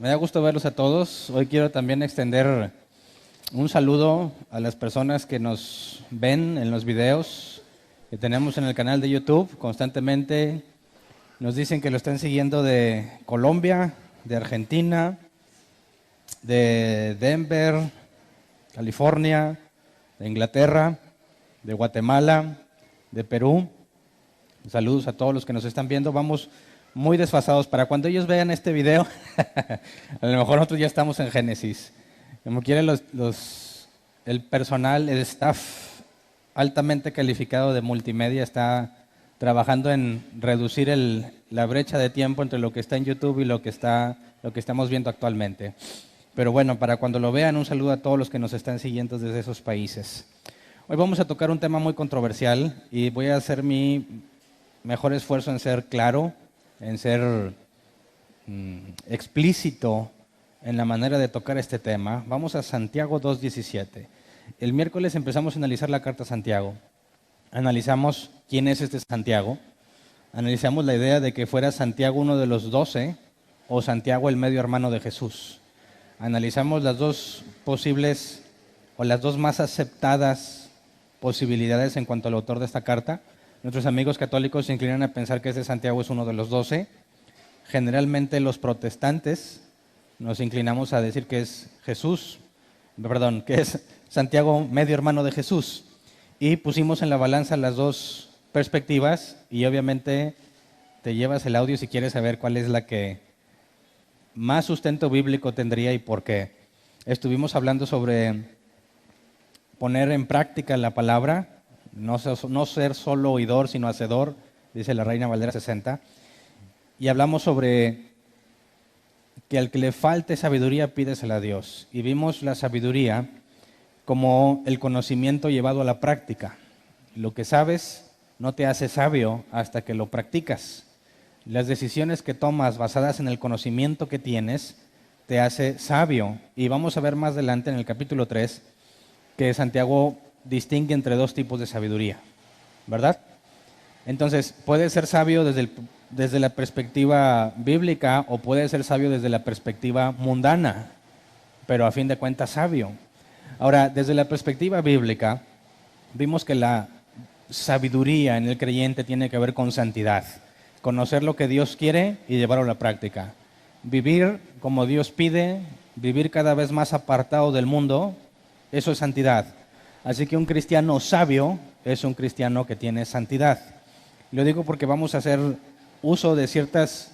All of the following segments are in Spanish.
Me da gusto verlos a todos. Hoy quiero también extender un saludo a las personas que nos ven en los videos que tenemos en el canal de YouTube. Constantemente nos dicen que lo están siguiendo de Colombia, de Argentina, de Denver, California, de Inglaterra, de Guatemala, de Perú. Saludos a todos los que nos están viendo. Vamos muy desfasados. Para cuando ellos vean este video, a lo mejor nosotros ya estamos en Génesis. Como quieren el personal, el staff altamente calificado de multimedia está trabajando en reducir la brecha de tiempo entre lo que está en YouTube y lo que estamos viendo actualmente. Pero bueno, para cuando lo vean, un saludo a todos los que nos están siguiendo desde esos países. Hoy vamos a tocar un tema muy controversial y voy a hacer mi mejor esfuerzo en ser claro, en ser explícito en la manera de tocar este tema. Vamos a Santiago 2:17. El miércoles empezamos a analizar la carta a Santiago. Analizamos quién es este Santiago. Analizamos la idea de que fuera Santiago uno de los 12 o Santiago el medio hermano de Jesús. Analizamos las dos posibles o las dos más aceptadas posibilidades en cuanto al autor de esta carta. Nuestros amigos católicos se inclinan a pensar que este Santiago es uno de los 12. Generalmente los protestantes nos inclinamos a decir que es que es Santiago medio hermano de Jesús. Y pusimos en la balanza las dos perspectivas y obviamente te llevas el audio si quieres saber cuál es la que más sustento bíblico tendría y por qué. Estuvimos hablando sobre poner en práctica la palabra, no ser solo oidor, sino hacedor, dice la Reina Valera 60. Y hablamos sobre que al que le falte sabiduría, pídesela a Dios. Y vimos la sabiduría como el conocimiento llevado a la práctica. Lo que sabes no te hace sabio hasta que lo practicas. Las decisiones que tomas basadas en el conocimiento que tienes te hace sabio. Y vamos a ver más adelante en el capítulo 3 que Santiago distingue entre dos tipos de sabiduría, ¿verdad? Entonces, puede ser sabio desde la perspectiva bíblica o puede ser sabio desde la perspectiva mundana, pero a fin de cuentas sabio. Ahora, desde la perspectiva bíblica, vimos que la sabiduría en el creyente tiene que ver con santidad, conocer lo que Dios quiere y llevarlo a la práctica. Vivir como Dios pide, vivir cada vez más apartado del mundo, eso es santidad. Así que un cristiano sabio es un cristiano que tiene santidad. Lo digo porque vamos a hacer uso de ciertas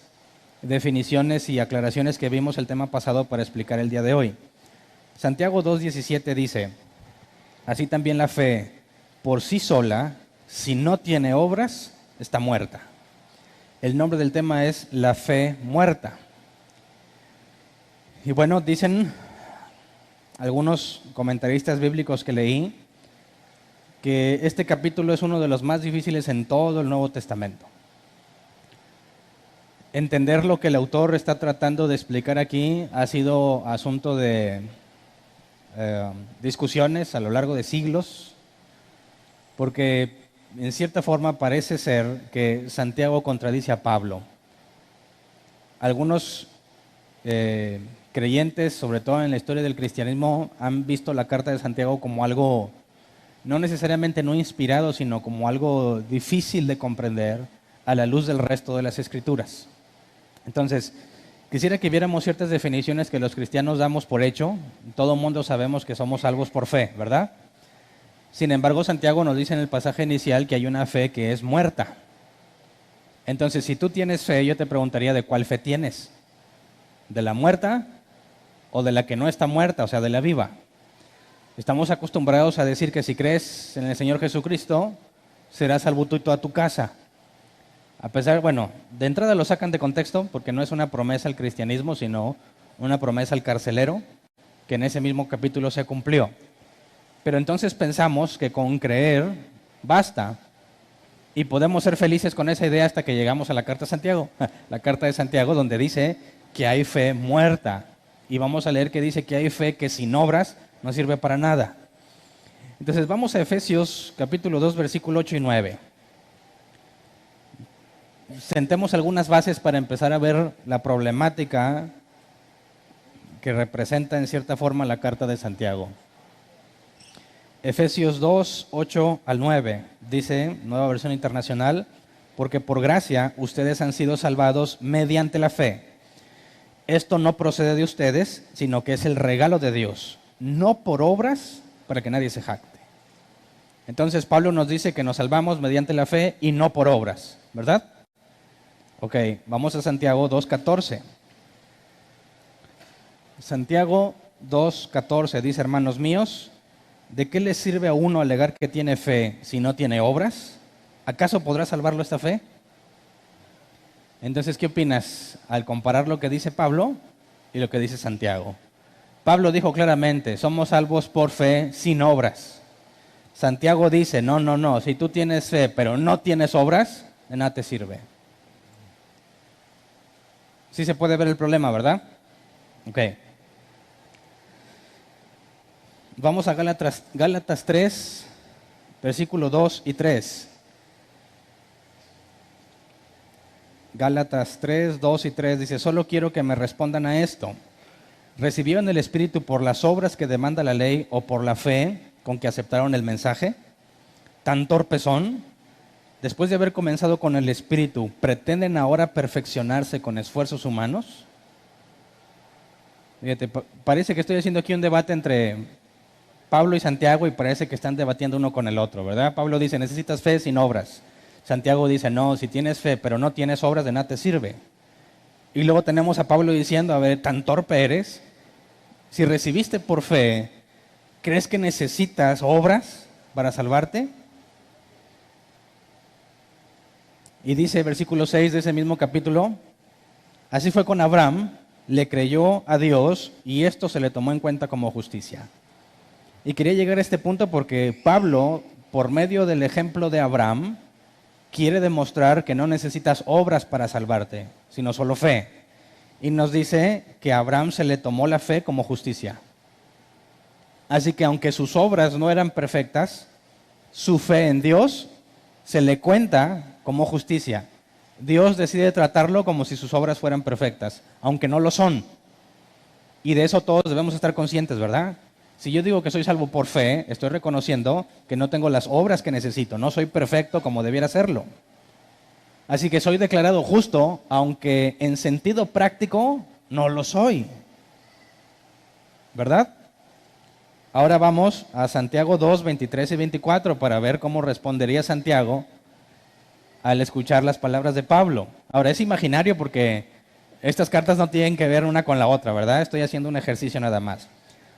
definiciones y aclaraciones que vimos el tema pasado para explicar el día de hoy. Santiago 2:17 dice, así también la fe por sí sola, si no tiene obras, está muerta. El nombre del tema es la fe muerta. Y bueno, dicen algunos comentaristas bíblicos que leí que este capítulo es uno de los más difíciles en todo el Nuevo Testamento. Entender lo que el autor está tratando de explicar aquí ha sido asunto de discusiones a lo largo de siglos, porque en cierta forma parece ser que Santiago contradice a Pablo. Algunos creyentes, sobre todo en la historia del cristianismo, han visto la carta de Santiago como algo no necesariamente no inspirado, sino como algo difícil de comprender a la luz del resto de las Escrituras. Entonces, quisiera que viéramos ciertas definiciones que los cristianos damos por hecho. Todo el mundo sabemos que somos salvos por fe, ¿verdad? Sin embargo, Santiago nos dice en el pasaje inicial que hay una fe que es muerta. Entonces, si tú tienes fe, yo te preguntaría de cuál fe tienes. ¿De la muerta o de la que no está muerta, o sea, de la viva? Estamos acostumbrados a decir que si crees en el Señor Jesucristo, serás salvo tú y toda tu casa. A pesar, bueno, de entrada lo sacan de contexto porque no es una promesa al cristianismo, sino una promesa al carcelero, que en ese mismo capítulo se cumplió. Pero entonces pensamos que con creer basta y podemos ser felices con esa idea hasta que llegamos a la carta de Santiago. La carta de Santiago donde dice que hay fe muerta. Y vamos a leer que dice que hay fe que sin obras no sirve para nada. Entonces vamos a Efesios capítulo 2, versículo 8 y 9. Sentemos algunas bases para empezar a ver la problemática que representa en cierta forma la carta de Santiago. Efesios 2, 8 al 9, dice, Nueva Versión Internacional, porque por gracia ustedes han sido salvados mediante la fe. Esto no procede de ustedes, sino que es el regalo de Dios, no por obras para que nadie se jacte. Entonces Pablo nos dice que nos salvamos mediante la fe y no por obras, ¿verdad? Ok, vamos a Santiago 2:14. Santiago 2:14 dice, hermanos míos, ¿de qué le sirve a uno alegar que tiene fe si no tiene obras? ¿Acaso podrá salvarlo esta fe? Entonces, ¿qué opinas al comparar lo que dice Pablo y lo que dice Santiago? Pablo dijo claramente, somos salvos por fe sin obras. Santiago dice, no, si tú tienes fe pero no tienes obras, de nada te sirve. Sí se puede ver el problema, ¿verdad? Ok. Vamos a Gálatas 3, versículos 2 y 3. Gálatas 3, 2 y 3 dice, solo quiero que me respondan a esto. ¿Recibieron el Espíritu por las obras que demanda la ley o por la fe con que aceptaron el mensaje? ¿Tan torpes son? Después de haber comenzado con el Espíritu, ¿pretenden ahora perfeccionarse con esfuerzos humanos? Fíjate, parece que estoy haciendo aquí un debate entre Pablo y Santiago y parece que están debatiendo uno con el otro, ¿verdad? Pablo dice, necesitas fe sin obras. Santiago dice, no, si tienes fe pero no tienes obras, de nada te sirve. Y luego tenemos a Pablo diciendo, a ver, ¿tan torpe eres? Si recibiste por fe, ¿crees que necesitas obras para salvarte? Y dice versículo 6 de ese mismo capítulo, así fue con Abraham, le creyó a Dios y esto se le tomó en cuenta como justicia. Y quería llegar a este punto porque Pablo, por medio del ejemplo de Abraham, quiere demostrar que no necesitas obras para salvarte, sino solo fe. Y nos dice que a Abraham se le tomó la fe como justicia. Así que aunque sus obras no eran perfectas, su fe en Dios se le cuenta como justicia. Dios decide tratarlo como si sus obras fueran perfectas, aunque no lo son. Y de eso todos debemos estar conscientes, ¿verdad? Si yo digo que soy salvo por fe, estoy reconociendo que no tengo las obras que necesito, no soy perfecto como debiera serlo. Así que soy declarado justo, aunque en sentido práctico no lo soy. ¿Verdad? Ahora vamos a Santiago 2, 23 y 24 para ver cómo respondería Santiago al escuchar las palabras de Pablo. Ahora es imaginario porque estas cartas no tienen que ver una con la otra, ¿verdad? Estoy haciendo un ejercicio nada más.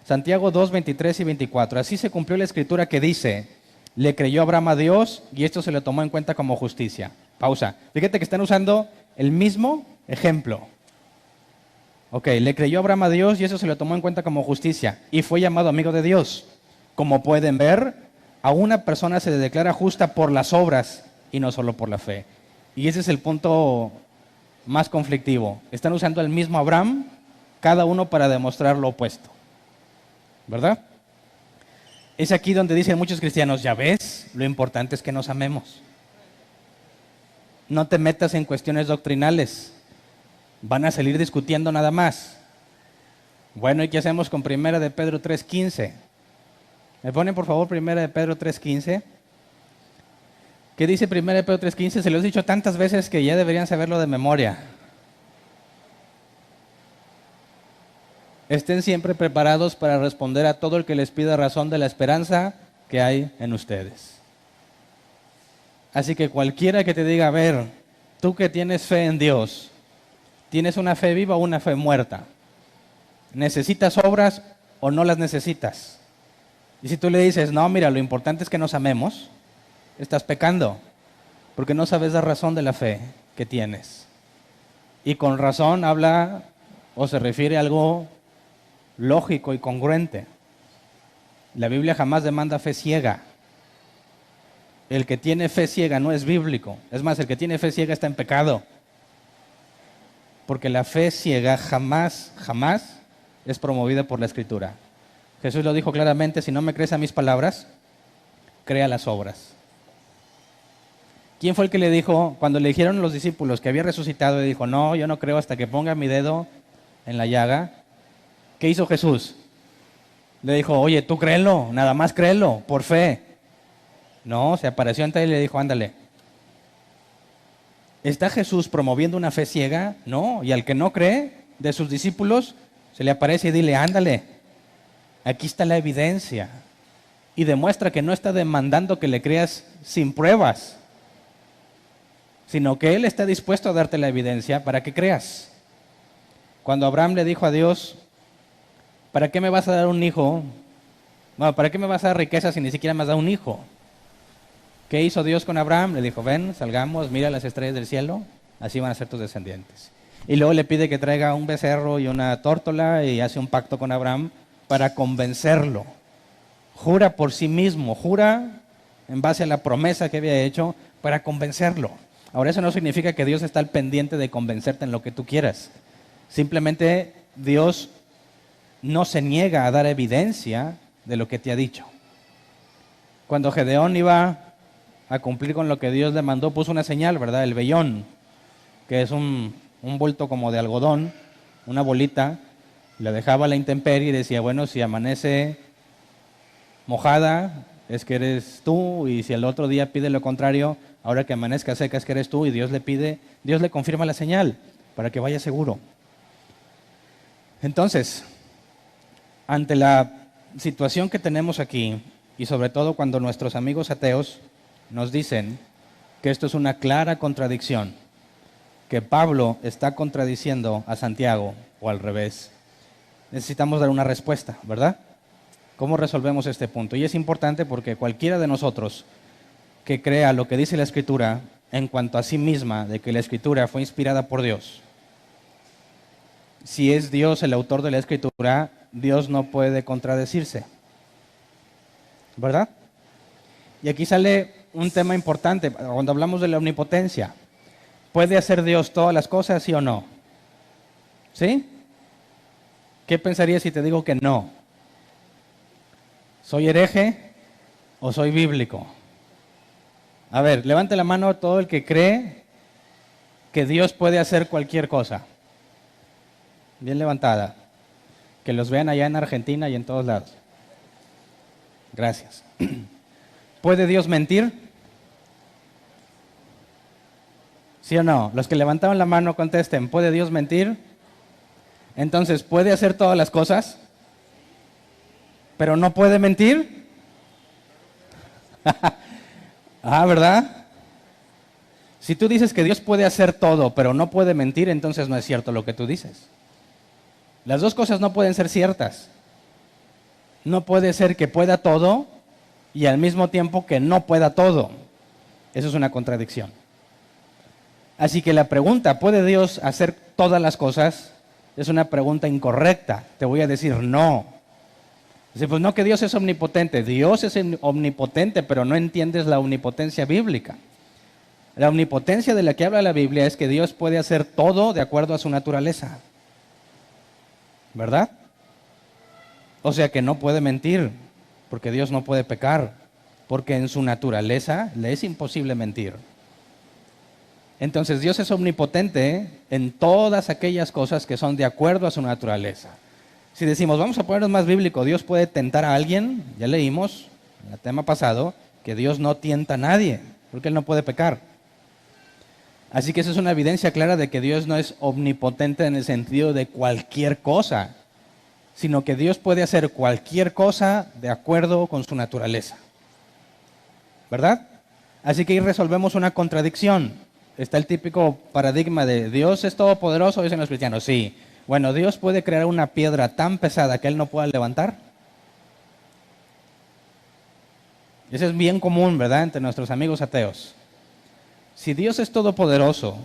Santiago 2, 23 y 24. Así se cumplió la escritura que dice, le creyó Abraham a Dios y esto se le tomó en cuenta como justicia. Pausa. Fíjate que están usando el mismo ejemplo. Ok, le creyó Abraham a Dios y eso se le tomó en cuenta como justicia y fue llamado amigo de Dios. Como pueden ver, a una persona se le declara justa por las obras y no solo por la fe. Y ese es el punto más conflictivo. Están usando el mismo Abraham, cada uno para demostrar lo opuesto. ¿Verdad? Es aquí donde dicen muchos cristianos, ya ves, lo importante es que nos amemos. No te metas en cuestiones doctrinales. Van a salir discutiendo nada más. Bueno, ¿y qué hacemos con 1 de Pedro 3:15? ¿Me ponen por favor 1 de Pedro 3:15? ¿Qué dice 1 de Pedro 3:15? Se lo he dicho tantas veces que ya deberían saberlo de memoria. Estén siempre preparados para responder a todo el que les pida razón de la esperanza que hay en ustedes. Así que cualquiera que te diga, a ver, tú que tienes fe en Dios, ¿tienes una fe viva o una fe muerta? ¿Necesitas obras o no las necesitas? Y si tú le dices, no, mira, lo importante es que nos amemos, estás pecando, porque no sabes la razón de la fe que tienes. Y con razón habla o se refiere a algo lógico y congruente. La Biblia jamás demanda fe ciega. El que tiene fe ciega no es bíblico. Es más, el que tiene fe ciega está en pecado. Porque la fe ciega jamás es promovida por la Escritura. Jesús lo dijo claramente, si no me crees a mis palabras, crea las obras. ¿Quién fue el que le dijo, cuando le dijeron a los discípulos que había resucitado, y dijo, no, yo no creo hasta que ponga mi dedo en la llaga? ¿Qué hizo Jesús? Le dijo, oye, tú créelo, nada más créelo, por fe. No, se apareció ante él y le dijo, ándale. ¿Está Jesús promoviendo una fe ciega? No, y al que no cree de sus discípulos, se le aparece y dile, ándale. Aquí está la evidencia. Y demuestra que no está demandando que le creas sin pruebas, sino que Él está dispuesto a darte la evidencia para que creas. Cuando Abraham le dijo a Dios, ¿para qué me vas a dar un hijo? Bueno, ¿para qué me vas a dar riqueza si ni siquiera me has dado un hijo? ¿Qué hizo Dios con Abraham? Le dijo, ven, salgamos, mira las estrellas del cielo, así van a ser tus descendientes. Y luego le pide que traiga un becerro y una tórtola y hace un pacto con Abraham para convencerlo. Jura por sí mismo, jura en base a la promesa que había hecho para convencerlo. Ahora, eso no significa que Dios está al pendiente de convencerte en lo que tú quieras. Simplemente Dios no se niega a dar evidencia de lo que te ha dicho. Cuando Gedeón iba a cumplir con lo que Dios le mandó, puso una señal, ¿verdad? El vellón, que es un bulto como de algodón, una bolita, le dejaba a la intemperie y decía, bueno, si amanece mojada, es que eres tú, y si el otro día pide lo contrario, ahora que amanezca seca es que eres tú, y Dios le confirma la señal para que vaya seguro. Entonces, ante la situación que tenemos aquí, y sobre todo cuando nuestros amigos ateos nos dicen que esto es una clara contradicción, que Pablo está contradiciendo a Santiago, o al revés, necesitamos dar una respuesta, ¿verdad? ¿Cómo resolvemos este punto? Y es importante porque cualquiera de nosotros que crea lo que dice la Escritura en cuanto a sí misma, de que la Escritura fue inspirada por Dios, si es Dios el autor de la Escritura, Dios no puede contradecirse, ¿verdad? Y aquí sale un tema importante cuando hablamos de la omnipotencia. ¿Puede hacer Dios todas las cosas, sí o no? ¿Sí? ¿Qué pensarías si te digo que no? ¿Soy hereje o soy bíblico? A ver, levante la mano todo el que cree que Dios puede hacer cualquier cosa. Bien levantada. Que los vean allá en Argentina y en todos lados. Gracias. ¿Puede Dios mentir? ¿Sí o no? Los que levantaron la mano contesten, ¿puede Dios mentir? Entonces, ¿puede hacer todas las cosas? ¿Pero no puede mentir? Ah, ¿verdad? Si tú dices que Dios puede hacer todo, pero no puede mentir, entonces no es cierto lo que tú dices. Las dos cosas no pueden ser ciertas. No puede ser que pueda todo y al mismo tiempo que no pueda todo. Eso es una contradicción. Así que la pregunta, ¿puede Dios hacer todas las cosas? Es una pregunta incorrecta. Te voy a decir no. Dice, pues no, que Dios es omnipotente. Dios es omnipotente, pero no entiendes la omnipotencia bíblica. La omnipotencia de la que habla la Biblia es que Dios puede hacer todo de acuerdo a su naturaleza. ¿Verdad? O sea que no puede mentir, porque Dios no puede pecar, porque en su naturaleza le es imposible mentir. Entonces Dios es omnipotente en todas aquellas cosas que son de acuerdo a su naturaleza. Si decimos, vamos a ponernos más bíblico, ¿Dios puede tentar a alguien? Ya leímos en el tema pasado que Dios no tienta a nadie, porque Él no puede pecar. Así que eso es una evidencia clara de que Dios no es omnipotente en el sentido de cualquier cosa, sino que Dios puede hacer cualquier cosa de acuerdo con su naturaleza. ¿Verdad? Así que ahí resolvemos una contradicción. Está el típico paradigma de Dios es todopoderoso, dicen los cristianos. Sí. Bueno, ¿Dios puede crear una piedra tan pesada que Él no pueda levantar? Eso es bien común, ¿verdad?, entre nuestros amigos ateos. Si Dios es todopoderoso,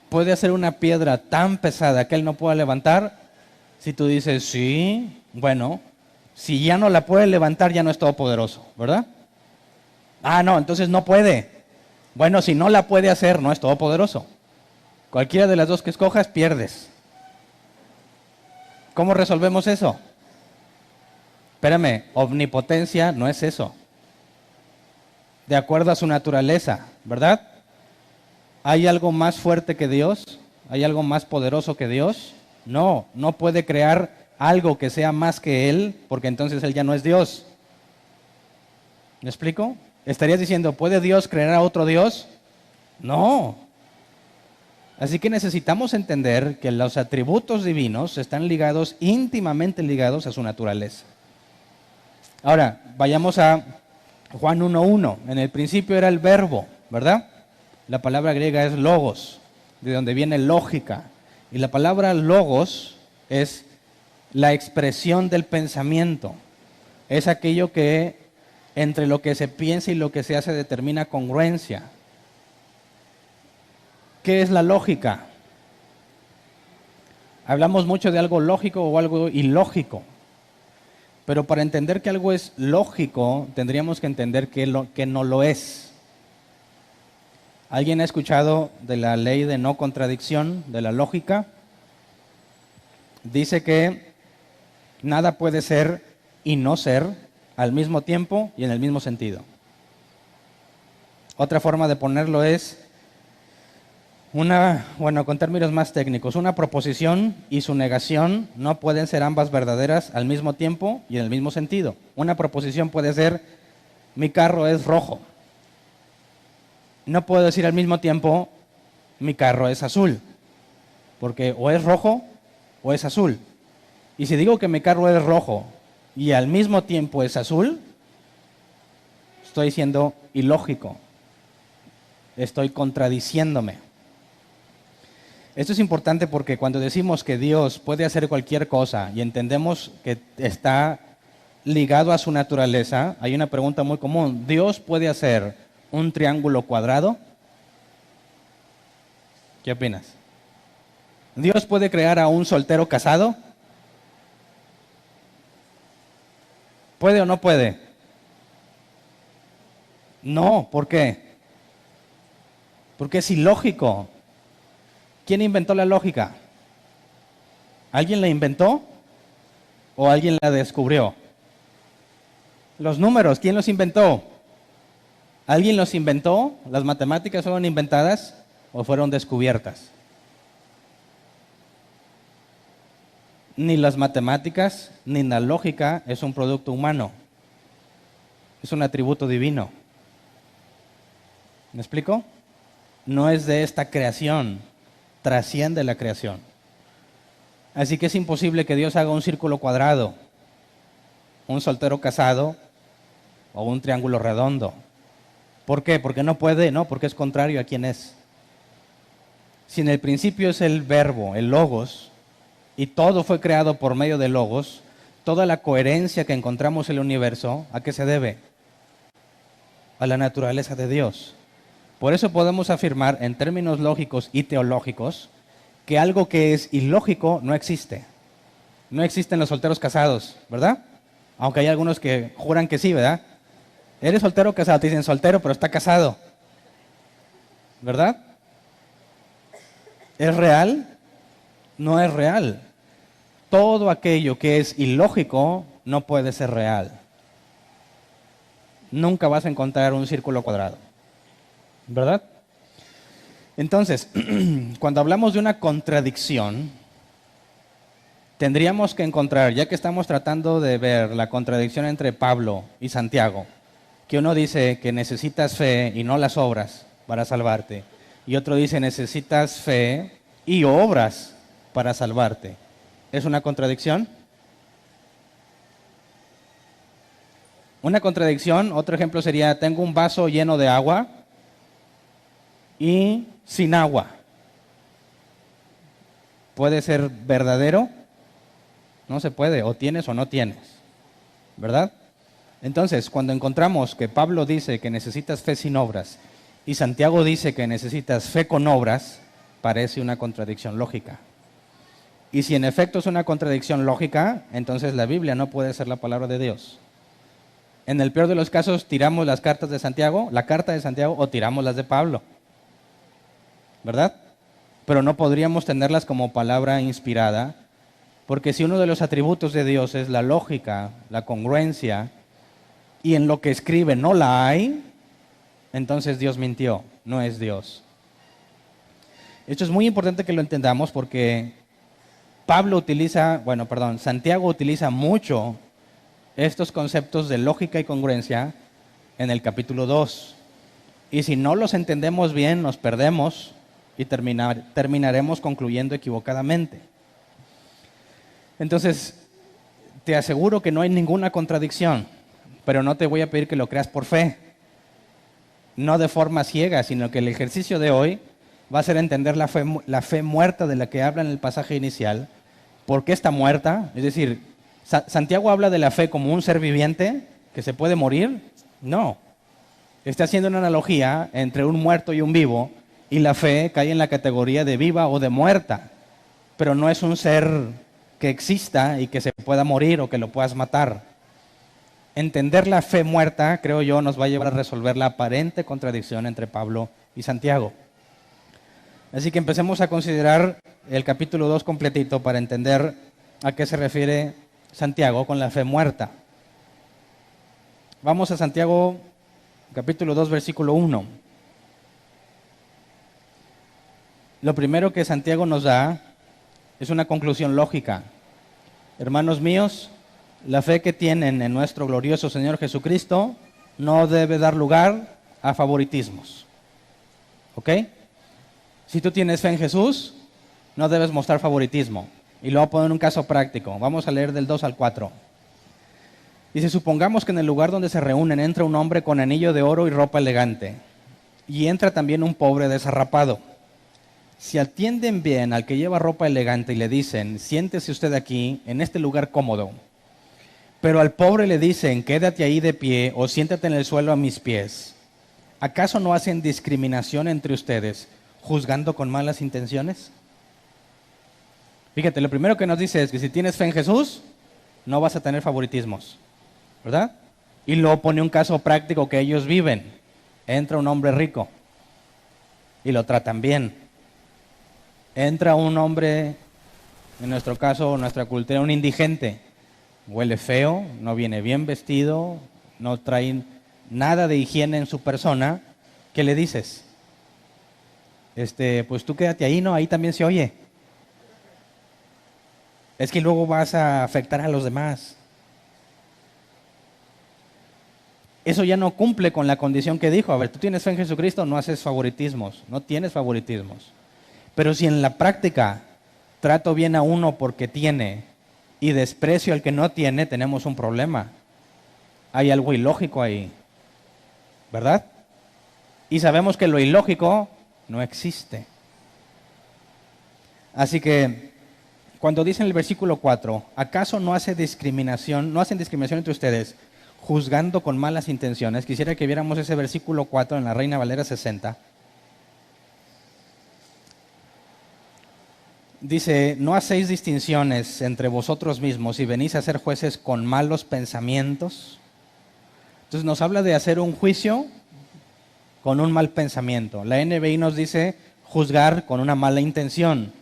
¿puede hacer una piedra tan pesada que Él no pueda levantar? Si tú dices, sí, bueno, si ya no la puede levantar, ya no es todopoderoso, ¿verdad? Ah, no, entonces no puede. Bueno, si no la puede hacer, no es todopoderoso. Cualquiera de las dos que escojas, pierdes. ¿Cómo resolvemos eso? Espérame, omnipotencia no es eso. De acuerdo a su naturaleza, ¿verdad? ¿Hay algo más fuerte que Dios? ¿Hay algo más poderoso que Dios? No, no puede crear algo que sea más que Él, porque entonces Él ya no es Dios. ¿Me explico? ¿Estarías diciendo, ¿puede Dios crear a otro Dios? No. Así que necesitamos entender que los atributos divinos están ligados, íntimamente ligados a su naturaleza. Ahora, vayamos a Juan 1:1. En el principio era el verbo, ¿verdad? La palabra griega es logos, de donde viene lógica. Y la palabra logos es la expresión del pensamiento. Es aquello que entre lo que se piensa y lo que se hace determina congruencia. ¿Qué es la lógica? Hablamos mucho de algo lógico o algo ilógico. Pero para entender que algo es lógico, tendríamos que entender que no lo es. ¿Alguien ha escuchado de la ley de no contradicción, de la lógica? Dice que nada puede ser y no ser al mismo tiempo y en el mismo sentido. Otra forma de ponerlo es con términos más técnicos, una proposición y su negación no pueden ser ambas verdaderas al mismo tiempo y en el mismo sentido. Una proposición puede ser, mi carro es rojo. No puedo decir al mismo tiempo, mi carro es azul, porque o es rojo o es azul. Y si digo que mi carro es rojo y al mismo tiempo es azul, estoy siendo ilógico, estoy contradiciéndome. Esto es importante porque cuando decimos que Dios puede hacer cualquier cosa y entendemos que está ligado a su naturaleza, hay una pregunta muy común. ¿Dios puede hacer un triángulo cuadrado? ¿Qué opinas? ¿Dios puede crear a un soltero casado? ¿Puede o no puede? No, ¿por qué? Porque es ilógico. ¿Quién inventó la lógica? ¿Alguien la inventó o alguien la descubrió? Los números, ¿quién los inventó? ¿Alguien los inventó? ¿Las matemáticas fueron inventadas o fueron descubiertas? Ni las matemáticas ni la lógica es un producto humano. Es un atributo divino. ¿Me explico? No es de esta creación. Trasciende la creación. Así que es imposible que Dios haga un círculo cuadrado, un soltero casado o un triángulo redondo. ¿Por qué? Porque no puede, no, porque es contrario a quién es. Si en el principio es el verbo, el logos, y todo fue creado por medio de logos, toda la coherencia que encontramos en el universo, ¿a qué se debe? A la naturaleza de Dios. Por eso podemos afirmar en términos lógicos y teológicos que algo que es ilógico no existe. No existen los solteros casados, ¿verdad? Aunque hay algunos que juran que sí, ¿verdad? ¿Eres soltero o casado? Te dicen soltero, pero está casado. ¿Verdad? ¿Es real? No es real. Todo aquello que es ilógico no puede ser real. Nunca vas a encontrar un círculo cuadrado. ¿Verdad? Entonces, cuando hablamos de una contradicción, tendríamos que encontrar, ya que estamos tratando de ver la contradicción entre Pablo y Santiago, que uno dice que necesitas fe y no las obras para salvarte, y otro dice necesitas fe y obras para salvarte. ¿Es una contradicción? Una contradicción, otro ejemplo sería, tengo un vaso lleno de agua y sin agua. ¿Puede ser verdadero? No se puede, o tienes o no tienes, ¿verdad? Entonces, cuando encontramos que Pablo dice que necesitas fe sin obras y Santiago dice que necesitas fe con obras, parece una contradicción lógica. Y si en efecto es una contradicción lógica, entonces la Biblia no puede ser la palabra de Dios. En el peor de los casos, tiramos las cartas de Santiago, la carta de Santiago, o tiramos las de Pablo. ¿Verdad? Pero no podríamos tenerlas como palabra inspirada, porque si uno de los atributos de Dios es la lógica, la congruencia, y en lo que escribe no la hay, entonces Dios mintió, no es Dios. Esto es muy importante que lo entendamos porque Santiago utiliza mucho estos conceptos de lógica y congruencia en el capítulo 2. Y si no los entendemos bien, nos perdemos y terminaremos concluyendo equivocadamente. Entonces, te aseguro que no hay ninguna contradicción, pero no te voy a pedir que lo creas por fe, no de forma ciega, sino que el ejercicio de hoy va a ser entender la fe muerta de la que habla en el pasaje inicial. ¿Por qué está muerta? Es decir, ¿Santiago habla de la fe como un ser viviente que se puede morir? No. Está haciendo una analogía entre un muerto y un vivo, y la fe cae en la categoría de viva o de muerta, pero no es un ser que exista y que se pueda morir o que lo puedas matar. Entender la fe muerta, creo yo, nos va a llevar a resolver la aparente contradicción entre Pablo y Santiago. Así que empecemos a considerar el capítulo 2 completito para entender a qué se refiere Santiago con la fe muerta. Vamos a Santiago capítulo 2, versículo 1. Lo primero que Santiago nos da es una conclusión lógica. Hermanos míos, la fe que tienen en nuestro glorioso Señor Jesucristo no debe dar lugar a favoritismos. ¿Ok? Si tú tienes fe en Jesús, no debes mostrar favoritismo. Y lo voy a poner en un caso práctico. Vamos a leer del 2 al 4. Dice, supongamos que en el lugar donde se reúnen entra un hombre con anillo de oro y ropa elegante, y entra también un pobre desarrapado. Si atienden bien al que lleva ropa elegante y le dicen, siéntese usted aquí, en este lugar cómodo, pero al pobre le dicen, quédate ahí de pie o siéntate en el suelo a mis pies, ¿acaso no hacen discriminación entre ustedes, juzgando con malas intenciones? Fíjate, lo primero que nos dice es que si tienes fe en Jesús, no vas a tener favoritismos, ¿verdad? Y luego pone un caso práctico que ellos viven. Entra un hombre rico y lo tratan bien. Entra un hombre, en nuestro caso, nuestra cultura, un indigente. Huele feo, no viene bien vestido, no trae nada de higiene en su persona. ¿Qué le dices? Pues tú quédate ahí, ¿no? Ahí también se oye. Es que luego vas a afectar a los demás. Eso ya no cumple con la condición que dijo. A ver, tú tienes fe en Jesucristo, no haces favoritismos, no tienes favoritismos. Pero si en la práctica trato bien a uno porque tiene y desprecio al que no tiene, tenemos un problema. Hay algo ilógico ahí, ¿verdad? Y sabemos que lo ilógico no existe. Así que cuando dice en el versículo 4, ¿acaso no hacen discriminación entre ustedes, juzgando con malas intenciones? Quisiera que viéramos ese versículo 4 en la Reina Valera 60. Dice, no hacéis distinciones entre vosotros mismos y venís a ser jueces con malos pensamientos. Entonces nos habla de hacer un juicio con un mal pensamiento. La NBI nos dice juzgar con una mala intención.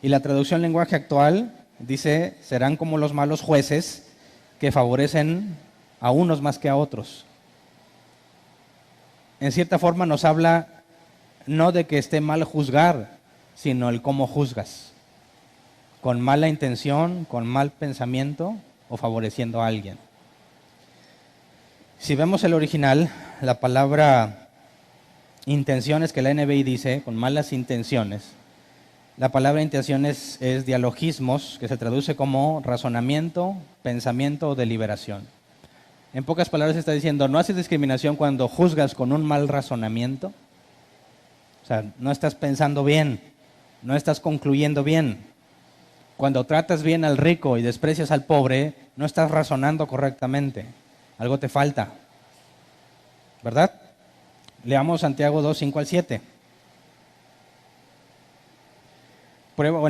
Y la traducción lenguaje actual dice, serán como los malos jueces que favorecen a unos más que a otros. En cierta forma nos habla no de que esté mal juzgar, sino el cómo juzgas. Con mala intención, con mal pensamiento o favoreciendo a alguien. Si vemos el original, la palabra intenciones que la NBI dice, con malas intenciones, la palabra intenciones es dialogismos, que se traduce como razonamiento, pensamiento o deliberación. En pocas palabras está diciendo, no haces discriminación cuando juzgas con un mal razonamiento. O sea, no estás pensando bien, no estás concluyendo bien. Cuando tratas bien al rico y desprecias al pobre, no estás razonando correctamente. Algo te falta, ¿verdad? Leamos Santiago 2, 5 al 7.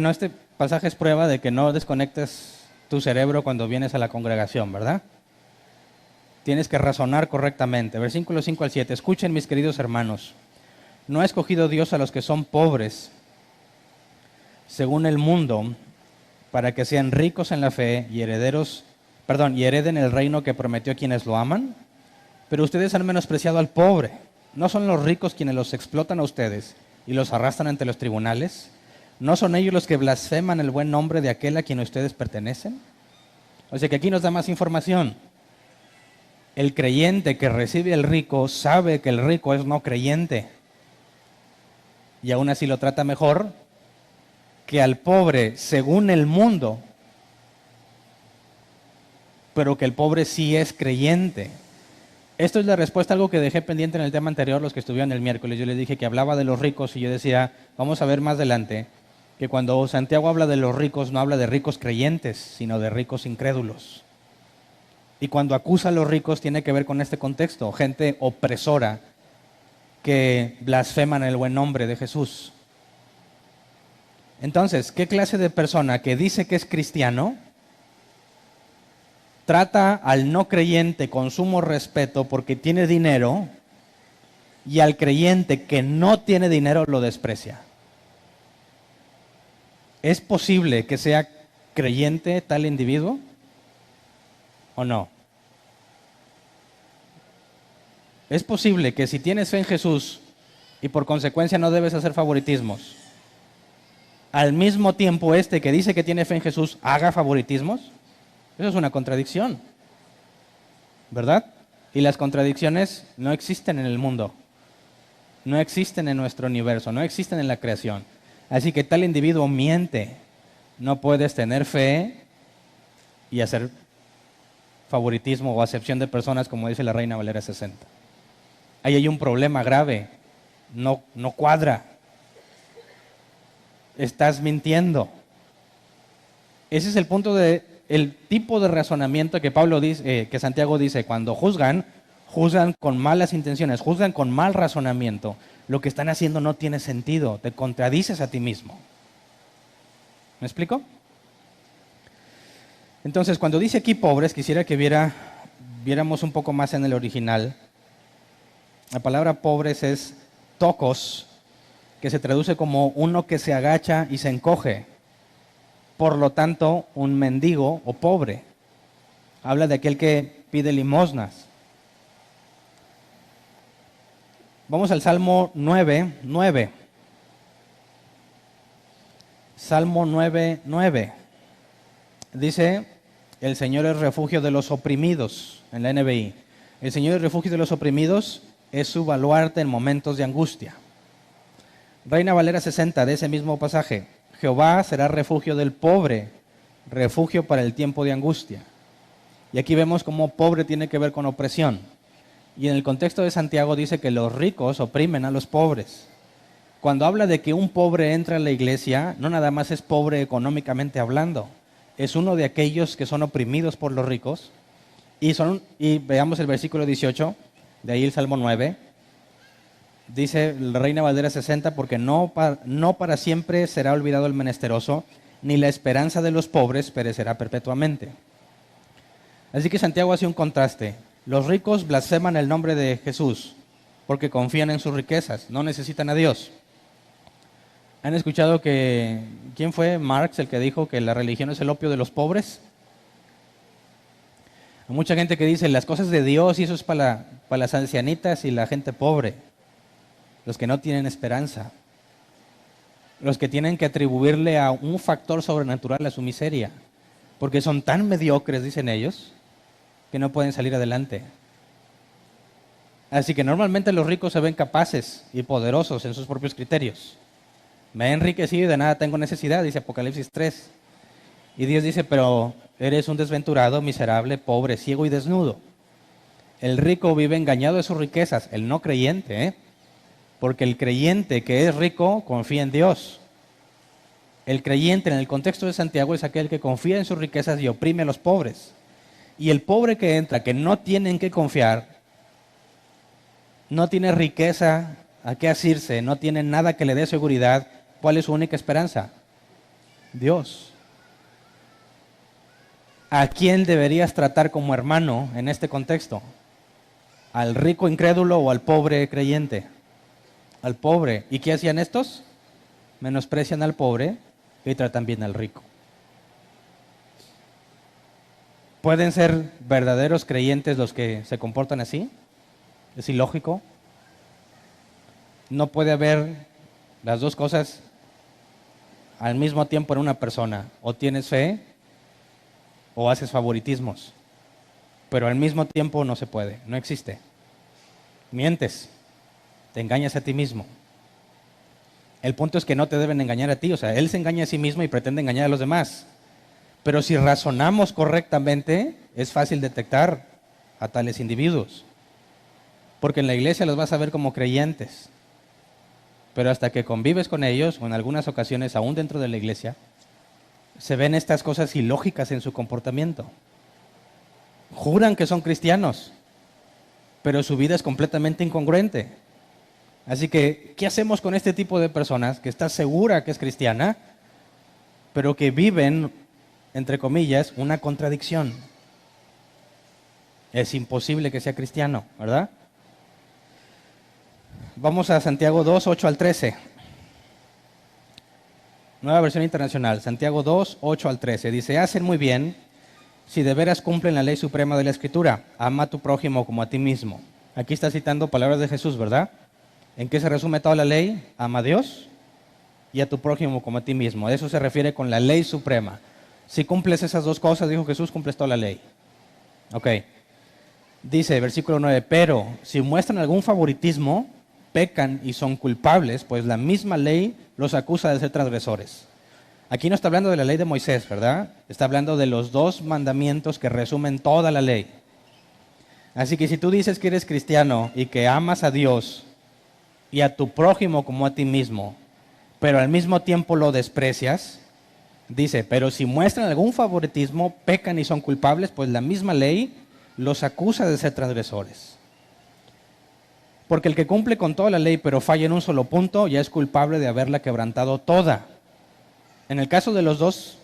Este pasaje es prueba de que no desconectes tu cerebro cuando vienes a la congregación, ¿verdad? Tienes que razonar correctamente. Versículos 5 al 7. Escuchen, mis queridos hermanos. ¿No ha escogido Dios a los que son pobres, según el mundo, para que sean ricos en la fe y hereden el reino que prometió a quienes lo aman? Pero ustedes han menospreciado al pobre. ¿No son los ricos quienes los explotan a ustedes y los arrastran ante los tribunales? ¿No son ellos los que blasfeman el buen nombre de aquel a quien ustedes pertenecen? O sea que aquí nos da más información. El creyente que recibe al rico sabe que el rico es no creyente. Y aún así lo trata mejor que al pobre según el mundo, pero que el pobre sí es creyente. Esto es la respuesta a algo que dejé pendiente en el tema anterior, los que estuvieron el miércoles. Yo les dije que hablaba de los ricos y yo decía, vamos a ver más adelante, que cuando Santiago habla de los ricos, no habla de ricos creyentes, sino de ricos incrédulos. Y cuando acusa a los ricos tiene que ver con este contexto, gente opresora que blasfeman el buen nombre de Jesús. Entonces, ¿qué clase de persona que dice que es cristiano trata al no creyente con sumo respeto porque tiene dinero y al creyente que no tiene dinero lo desprecia? ¿Es posible que sea creyente tal individuo o no? ¿Es posible que si tienes fe en Jesús y por consecuencia no debes hacer favoritismos, al mismo tiempo este que dice que tiene fe en Jesús haga favoritismos? Eso es una contradicción, ¿verdad? Y las contradicciones no existen en el mundo, no existen en nuestro universo, no existen en la creación. Así que tal individuo miente. No puedes tener fe y hacer favoritismo o acepción de personas, como dice la Reina Valera 60. Ahí hay un problema grave, no cuadra. Estás mintiendo. Ese es el punto el tipo de razonamiento que Pablo dice, que Santiago dice, cuando juzgan con malas intenciones, juzgan con mal razonamiento. Lo que están haciendo no tiene sentido, te contradices a ti mismo. ¿Me explico? Entonces, cuando dice aquí pobres, quisiera que viéramos un poco más en el original. La palabra pobres es tokos, que se traduce como uno que se agacha y se encoge. Por lo tanto, un mendigo o pobre. Habla de aquel que pide limosnas. Vamos al Salmo 9:9. Salmo 9:9. Dice, el Señor es refugio de los oprimidos, en la NBI. El Señor es refugio de los oprimidos, es su baluarte en momentos de angustia. Reina Valera 60, de ese mismo pasaje. Jehová será refugio del pobre, refugio para el tiempo de angustia. Y aquí vemos cómo pobre tiene que ver con opresión. Y en el contexto de Santiago dice que los ricos oprimen a los pobres. Cuando habla de que un pobre entra a la iglesia, no nada más es pobre económicamente hablando, es uno de aquellos que son oprimidos por los ricos. Y veamos el versículo 18, de ahí el Salmo 9. Dice la Reina Valera 60, porque no para siempre será olvidado el menesteroso, ni la esperanza de los pobres perecerá perpetuamente. Así que Santiago hace un contraste. Los ricos blasfeman el nombre de Jesús porque confían en sus riquezas, no necesitan a Dios. ¿Han escuchado quién fue Marx el que dijo que la religión es el opio de los pobres? Hay mucha gente que dice las cosas de Dios y eso es para las ancianitas y la gente pobre, los que no tienen esperanza, los que tienen que atribuirle a un factor sobrenatural a su miseria, porque son tan mediocres, dicen ellos, que no pueden salir adelante. Así que normalmente los ricos se ven capaces y poderosos en sus propios criterios. Me he enriquecido y de nada tengo necesidad, dice Apocalipsis 3. Y Dios dice, pero eres un desventurado, miserable, pobre, ciego y desnudo. El rico vive engañado de sus riquezas, el no creyente, porque el creyente que es rico confía en Dios. El creyente en el contexto de Santiago es aquel que confía en sus riquezas y oprime a los pobres. Y el pobre que entra, que no tiene en qué confiar, no tiene riqueza a qué asirse, no tiene nada que le dé seguridad, ¿cuál es su única esperanza? Dios. ¿A quién deberías tratar como hermano en este contexto? ¿Al rico incrédulo o al pobre creyente? Al pobre. ¿Y qué hacían estos? Menosprecian al pobre y tratan bien al rico. ¿Pueden ser verdaderos creyentes los que se comportan así? ¿Es ilógico? ¿No puede haber las dos cosas al mismo tiempo en una persona. O tienes fe o haces favoritismos. Pero al mismo tiempo no se puede, no existe. Mientes, te engañas a ti mismo. El punto es que no te deben engañar a ti, o sea, él se engaña a sí mismo y pretende engañar a los demás. Pero si razonamos correctamente, es fácil detectar a tales individuos. Porque en la iglesia los vas a ver como creyentes. Pero hasta que convives con ellos, o en algunas ocasiones aún dentro de la iglesia, se ven estas cosas ilógicas en su comportamiento. Juran que son cristianos, pero su vida es completamente incongruente. Así que, ¿qué hacemos con este tipo de personas que está segura que es cristiana, pero que viven, entre comillas, una contradicción? Es imposible que sea cristiano, ¿verdad? Vamos a Santiago 2, 8 al 13. Nueva versión internacional, Santiago 2, 8 al 13. Dice, hacen muy bien si de veras cumplen la ley suprema de la Escritura. Ama a tu prójimo como a ti mismo. Aquí está citando palabras de Jesús, ¿verdad? ¿En qué se resume toda la ley? Ama a Dios y a tu prójimo como a ti mismo. A eso se refiere con la ley suprema. Si cumples esas dos cosas, dijo Jesús, cumples toda la ley. Ok. Dice, versículo 9, pero si muestran algún favoritismo, pecan y son culpables, pues la misma ley los acusa de ser transgresores. Aquí no está hablando de la ley de Moisés, ¿verdad? Está hablando de los dos mandamientos que resumen toda la ley. Así que si tú dices que eres cristiano y que amas a Dios y a tu prójimo como a ti mismo, pero al mismo tiempo lo desprecias, dice, pero si muestran algún favoritismo, pecan y son culpables, pues la misma ley los acusa de ser transgresores. Porque el que cumple con toda la ley pero falla en un solo punto, ya es culpable de haberla quebrantado toda. En el caso de los dos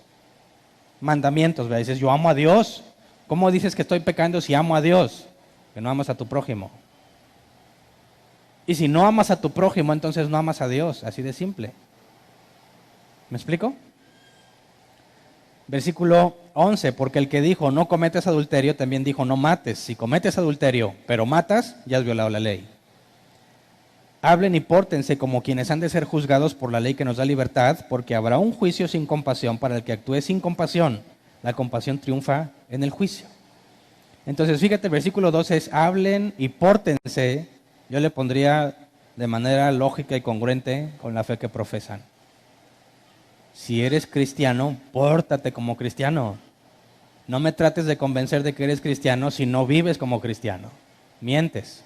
mandamientos, ¿verdad? Dices, yo amo a Dios. ¿Cómo dices que estoy pecando si amo a Dios? Que no amas a tu prójimo. Y si no amas a tu prójimo, entonces no amas a Dios. Así de simple. ¿Me explico? Versículo 11, porque el que dijo no cometes adulterio, también dijo no mates. Si cometes adulterio, pero matas, ya has violado la ley. Hablen y pórtense como quienes han de ser juzgados por la ley que nos da libertad, porque habrá un juicio sin compasión para el que actúe sin compasión. La compasión triunfa en el juicio. Entonces, fíjate, el versículo 12 es, hablen y pórtense. Yo le pondría de manera lógica y congruente con la fe que profesan. Si eres cristiano, pórtate como cristiano. No me trates de convencer de que eres cristiano si no vives como cristiano. Mientes.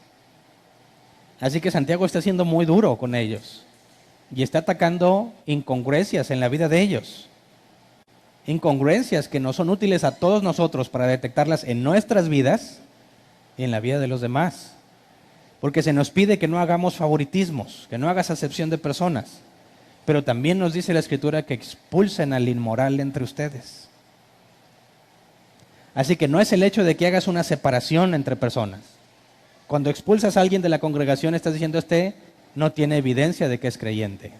Así que Santiago está siendo muy duro con ellos y está atacando incongruencias en la vida de ellos. Incongruencias que no son útiles a todos nosotros para detectarlas en nuestras vidas y en la vida de los demás. Porque se nos pide que no hagamos favoritismos, que no hagas acepción de personas. Pero también nos dice la Escritura que expulsen al inmoral entre ustedes. Así que no es el hecho de que hagas una separación entre personas. Cuando expulsas a alguien de la congregación, estás diciendo, este no tiene evidencia de que es creyente.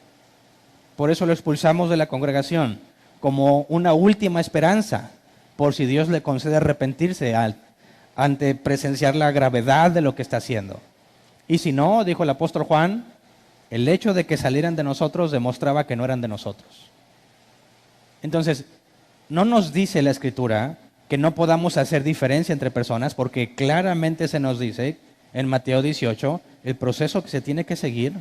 Por eso lo expulsamos de la congregación, como una última esperanza, por si Dios le concede arrepentirse ante presenciar la gravedad de lo que está haciendo. Y si no, dijo el apóstol Juan, el hecho de que salieran de nosotros demostraba que no eran de nosotros. Entonces, no nos dice la Escritura que no podamos hacer diferencia entre personas, porque claramente se nos dice en Mateo 18 el proceso que se tiene que seguir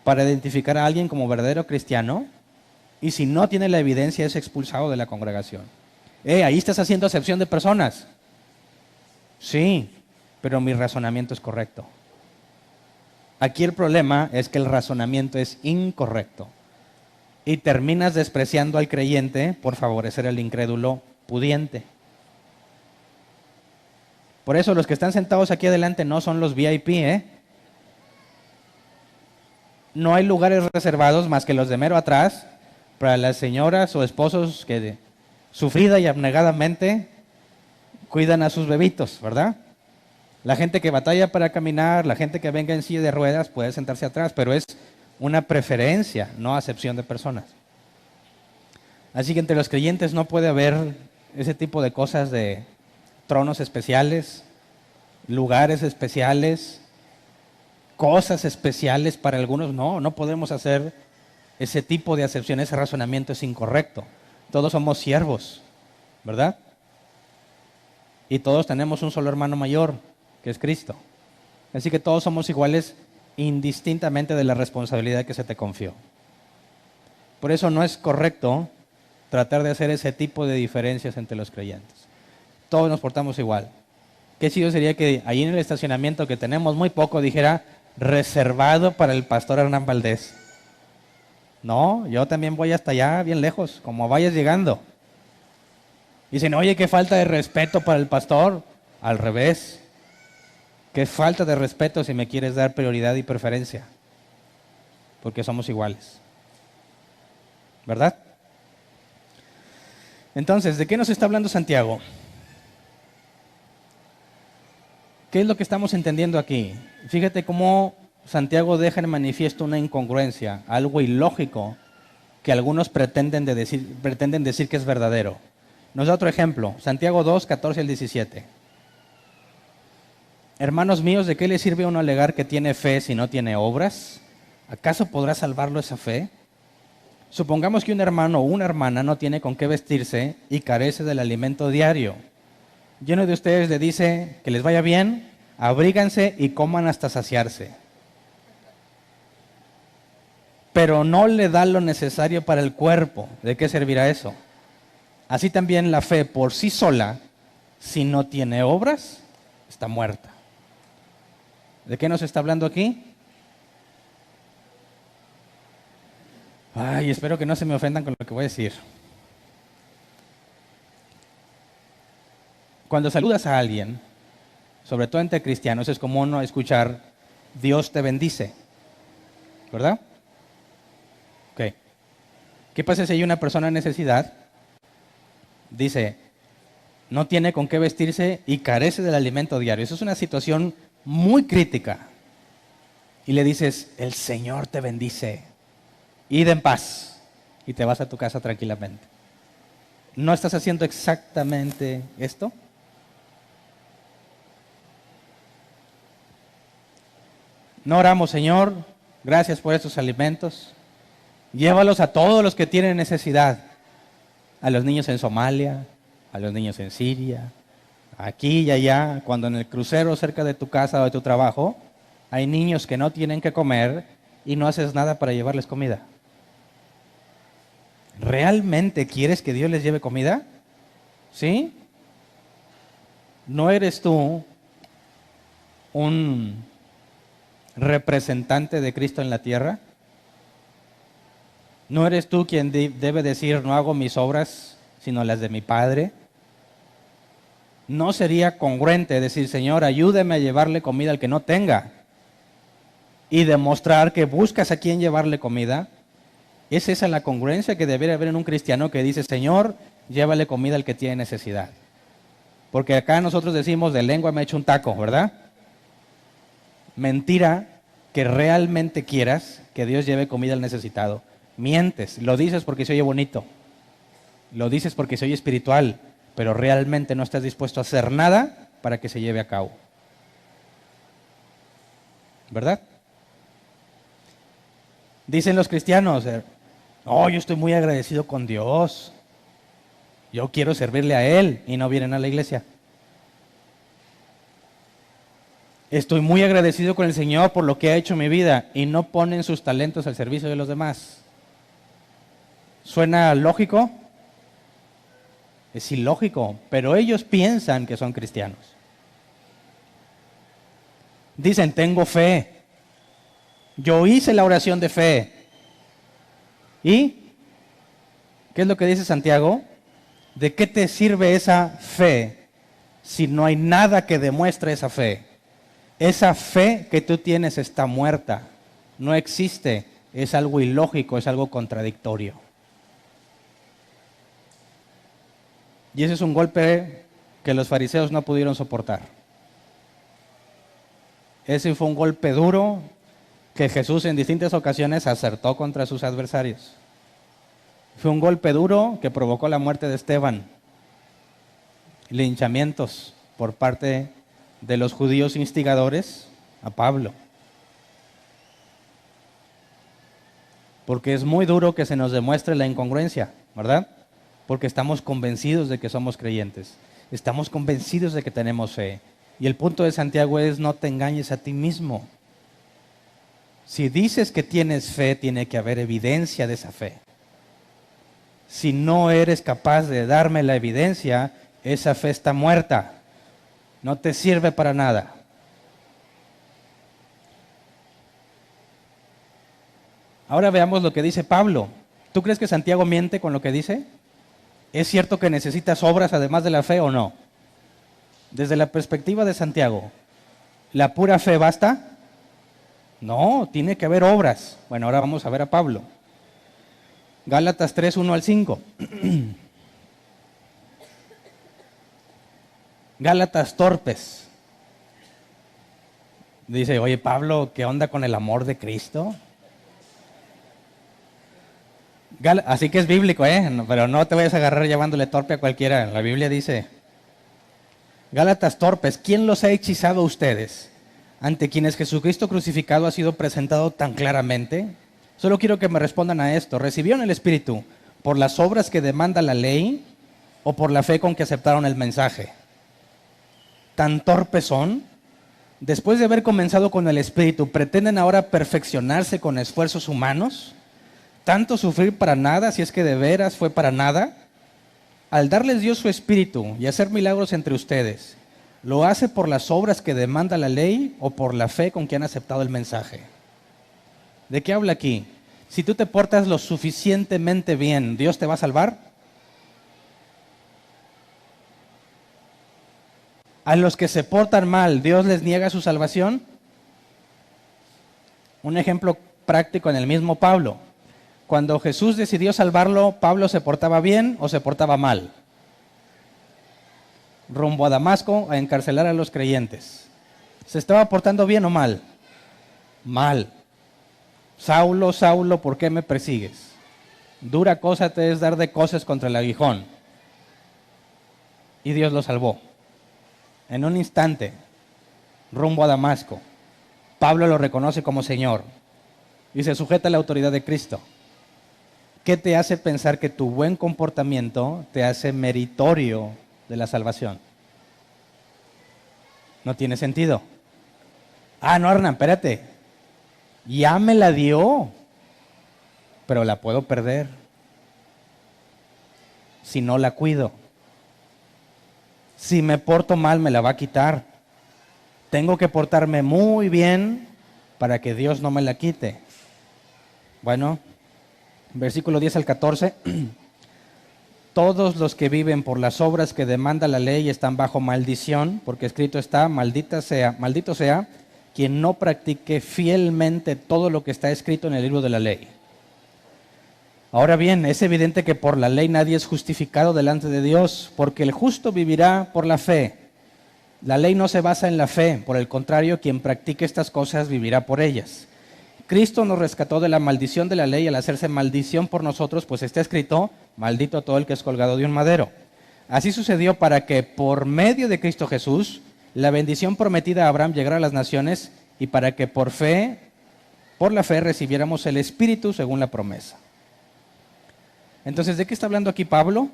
para identificar a alguien como verdadero cristiano, y si no tiene la evidencia es expulsado de la congregación. Ahí estás haciendo acepción de personas. Sí, pero mi razonamiento es correcto. Aquí el problema es que el razonamiento es incorrecto y terminas despreciando al creyente por favorecer al incrédulo pudiente. Por eso los que están sentados aquí adelante no son los VIP, No hay lugares reservados más que los de mero atrás para las señoras o esposos que sufrida y abnegadamente cuidan a sus bebitos, ¿verdad? La gente que batalla para caminar, la gente que venga en silla de ruedas puede sentarse atrás, pero es una preferencia, no acepción de personas. Así que entre los creyentes no puede haber ese tipo de cosas de tronos especiales, lugares especiales, cosas especiales para algunos. No podemos hacer ese tipo de acepción, ese razonamiento es incorrecto. Todos somos siervos, ¿verdad? Y todos tenemos un solo hermano mayor, que es Cristo. Así que todos somos iguales indistintamente de la responsabilidad que se te confió. Por eso no es correcto tratar de hacer ese tipo de diferencias entre los creyentes. Todos nos portamos igual. Qué chido sería que ahí en el estacionamiento, que tenemos muy poco, dijera reservado para el pastor Hernán Valdés. No, yo también voy hasta allá, bien lejos, como vayas llegando. Dicen, oye, qué falta de respeto para el pastor. Al revés. Qué falta de respeto si me quieres dar prioridad y preferencia. Porque somos iguales. ¿Verdad? Entonces, ¿de qué nos está hablando Santiago? ¿Qué es lo que estamos entendiendo aquí? Fíjate cómo Santiago deja en manifiesto una incongruencia, algo ilógico que algunos pretenden decir que es verdadero. Nos da otro ejemplo, Santiago 2, 14 al 17. Hermanos míos, ¿de qué le sirve a uno alegar que tiene fe si no tiene obras? ¿Acaso podrá salvarlo esa fe? Supongamos que un hermano o una hermana no tiene con qué vestirse y carece del alimento diario. Y uno de ustedes le dice que les vaya bien, abríganse y coman hasta saciarse. Pero no le da lo necesario para el cuerpo. ¿De qué servirá eso? Así también la fe por sí sola, si no tiene obras, está muerta. ¿De qué nos está hablando aquí? Ay, espero que no se me ofendan con lo que voy a decir. Cuando saludas a alguien, sobre todo entre cristianos, es común no escuchar Dios te bendice, ¿verdad? Ok. ¿Qué pasa si hay una persona en necesidad? Dice, no tiene con qué vestirse y carece del alimento diario. Eso es una situación muy crítica. Y le dices, el Señor te bendice. Id en paz. Y te vas a tu casa tranquilamente. ¿No estás haciendo exactamente esto? No oramos, Señor, gracias por estos alimentos. Llévalos a todos los que tienen necesidad. A los niños en Somalia, a los niños en Siria, aquí y allá. Cuando en el crucero cerca de tu casa o de tu trabajo hay niños que no tienen que comer y no haces nada para llevarles comida. ¿Realmente quieres que Dios les lleve comida? ¿Sí? ¿No eres tú un representante de Cristo en la tierra? ¿No eres tú quien debe decir, no hago mis obras, sino las de mi Padre? ¿No sería congruente decir, Señor, ayúdame a llevarle comida al que no tenga? Y demostrar que buscas a quien llevarle comida. ¿Es esa la congruencia que debería haber en un cristiano que dice, Señor, llévale comida al que tiene necesidad? Porque acá nosotros decimos, de lengua me he hecho un taco, ¿verdad? Mentira que realmente quieras que Dios lleve comida al necesitado. Mientes, lo dices porque se oye bonito, lo dices porque se oye espiritual, pero realmente no estás dispuesto a hacer nada para que se lleve a cabo. ¿Verdad? Dicen los cristianos, yo estoy muy agradecido con Dios, yo quiero servirle a Él, y no vienen a la iglesia. Estoy muy agradecido con el Señor por lo que ha hecho en mi vida, y no ponen sus talentos al servicio de los demás. ¿Suena lógico? Es ilógico, pero ellos piensan que son cristianos. Dicen, tengo fe. Yo hice la oración de fe. ¿Y qué es lo que dice Santiago? ¿De qué te sirve esa fe si no hay nada que demuestre esa fe? Esa fe que tú tienes está muerta, no existe, es algo ilógico, es algo contradictorio. Y ese es un golpe que los fariseos no pudieron soportar. Ese fue un golpe duro que Jesús en distintas ocasiones acertó contra sus adversarios. Fue un golpe duro que provocó la muerte de Esteban, linchamientos por parte de los judíos instigadores a Pablo. Porque es muy duro que se nos demuestre la incongruencia, ¿verdad? Porque estamos convencidos de que somos creyentes. Estamos convencidos de que tenemos fe. Y el punto de Santiago es: no te engañes a ti mismo. Si dices que tienes fe, tiene que haber evidencia de esa fe. Si no eres capaz de darme la evidencia, esa fe está muerta. No te sirve para nada. Ahora veamos lo que dice Pablo. ¿Tú crees que Santiago miente con lo que dice? ¿Es cierto que necesitas obras además de la fe o no? Desde la perspectiva de Santiago, ¿la pura fe basta? No, tiene que haber obras. Bueno, ahora vamos a ver a Pablo. Gálatas 3, 1 al 5. Gálatas torpes. Dice: oye, Pablo, ¿qué onda con el amor de Cristo? Así que es bíblico, pero no te vayas a agarrar llamándole torpe a cualquiera. La Biblia dice: Gálatas torpes, ¿quién los ha hechizado a ustedes? Ante quienes Jesucristo crucificado ha sido presentado tan claramente. Solo quiero que me respondan a esto: ¿recibieron el Espíritu por las obras que demanda la ley o por la fe con que aceptaron el mensaje? ¿Tan torpes son? Después de haber comenzado con el Espíritu, ¿pretenden ahora perfeccionarse con esfuerzos humanos? ¿Tanto sufrir para nada, si es que de veras fue para nada? Al darles Dios su Espíritu y hacer milagros entre ustedes, ¿lo hace por las obras que demanda la ley o por la fe con que han aceptado el mensaje? ¿De qué habla aquí? Si tú te portas lo suficientemente bien, ¿Dios te va a salvar? ¿A los que se portan mal, Dios les niega su salvación? Un ejemplo práctico en el mismo Pablo. Cuando Jesús decidió salvarlo, ¿Pablo se portaba bien o se portaba mal? Rumbo a Damasco a encarcelar a los creyentes. ¿Se estaba portando bien o mal? Mal. Saulo, Saulo, ¿por qué me persigues? Dura cosa te es dar de coces contra el aguijón. Y Dios lo salvó. En un instante, rumbo a Damasco. Pablo lo reconoce como Señor y se sujeta a la autoridad de Cristo. ¿Qué te hace pensar que tu buen comportamiento te hace meritorio de la salvación? No tiene sentido. No, Hernán, espérate. Ya me la dio, pero la puedo perder si no la cuido. Si me porto mal, me la va a quitar. Tengo que portarme muy bien para que Dios no me la quite. Bueno, versículo 10 al 14. Todos los que viven por las obras que demanda la ley están bajo maldición, porque escrito está: maldito sea quien no practique fielmente todo lo que está escrito en el libro de la ley. Ahora bien, es evidente que por la ley nadie es justificado delante de Dios, porque el justo vivirá por la fe. La ley no se basa en la fe, por el contrario, quien practique estas cosas vivirá por ellas. Cristo nos rescató de la maldición de la ley al hacerse maldición por nosotros, pues está escrito: maldito todo el que es colgado de un madero. Así sucedió para que por medio de Cristo Jesús la bendición prometida a Abraham llegara a las naciones, y para que por la fe recibiéramos el Espíritu según la promesa. Entonces, ¿de qué está hablando aquí Pablo?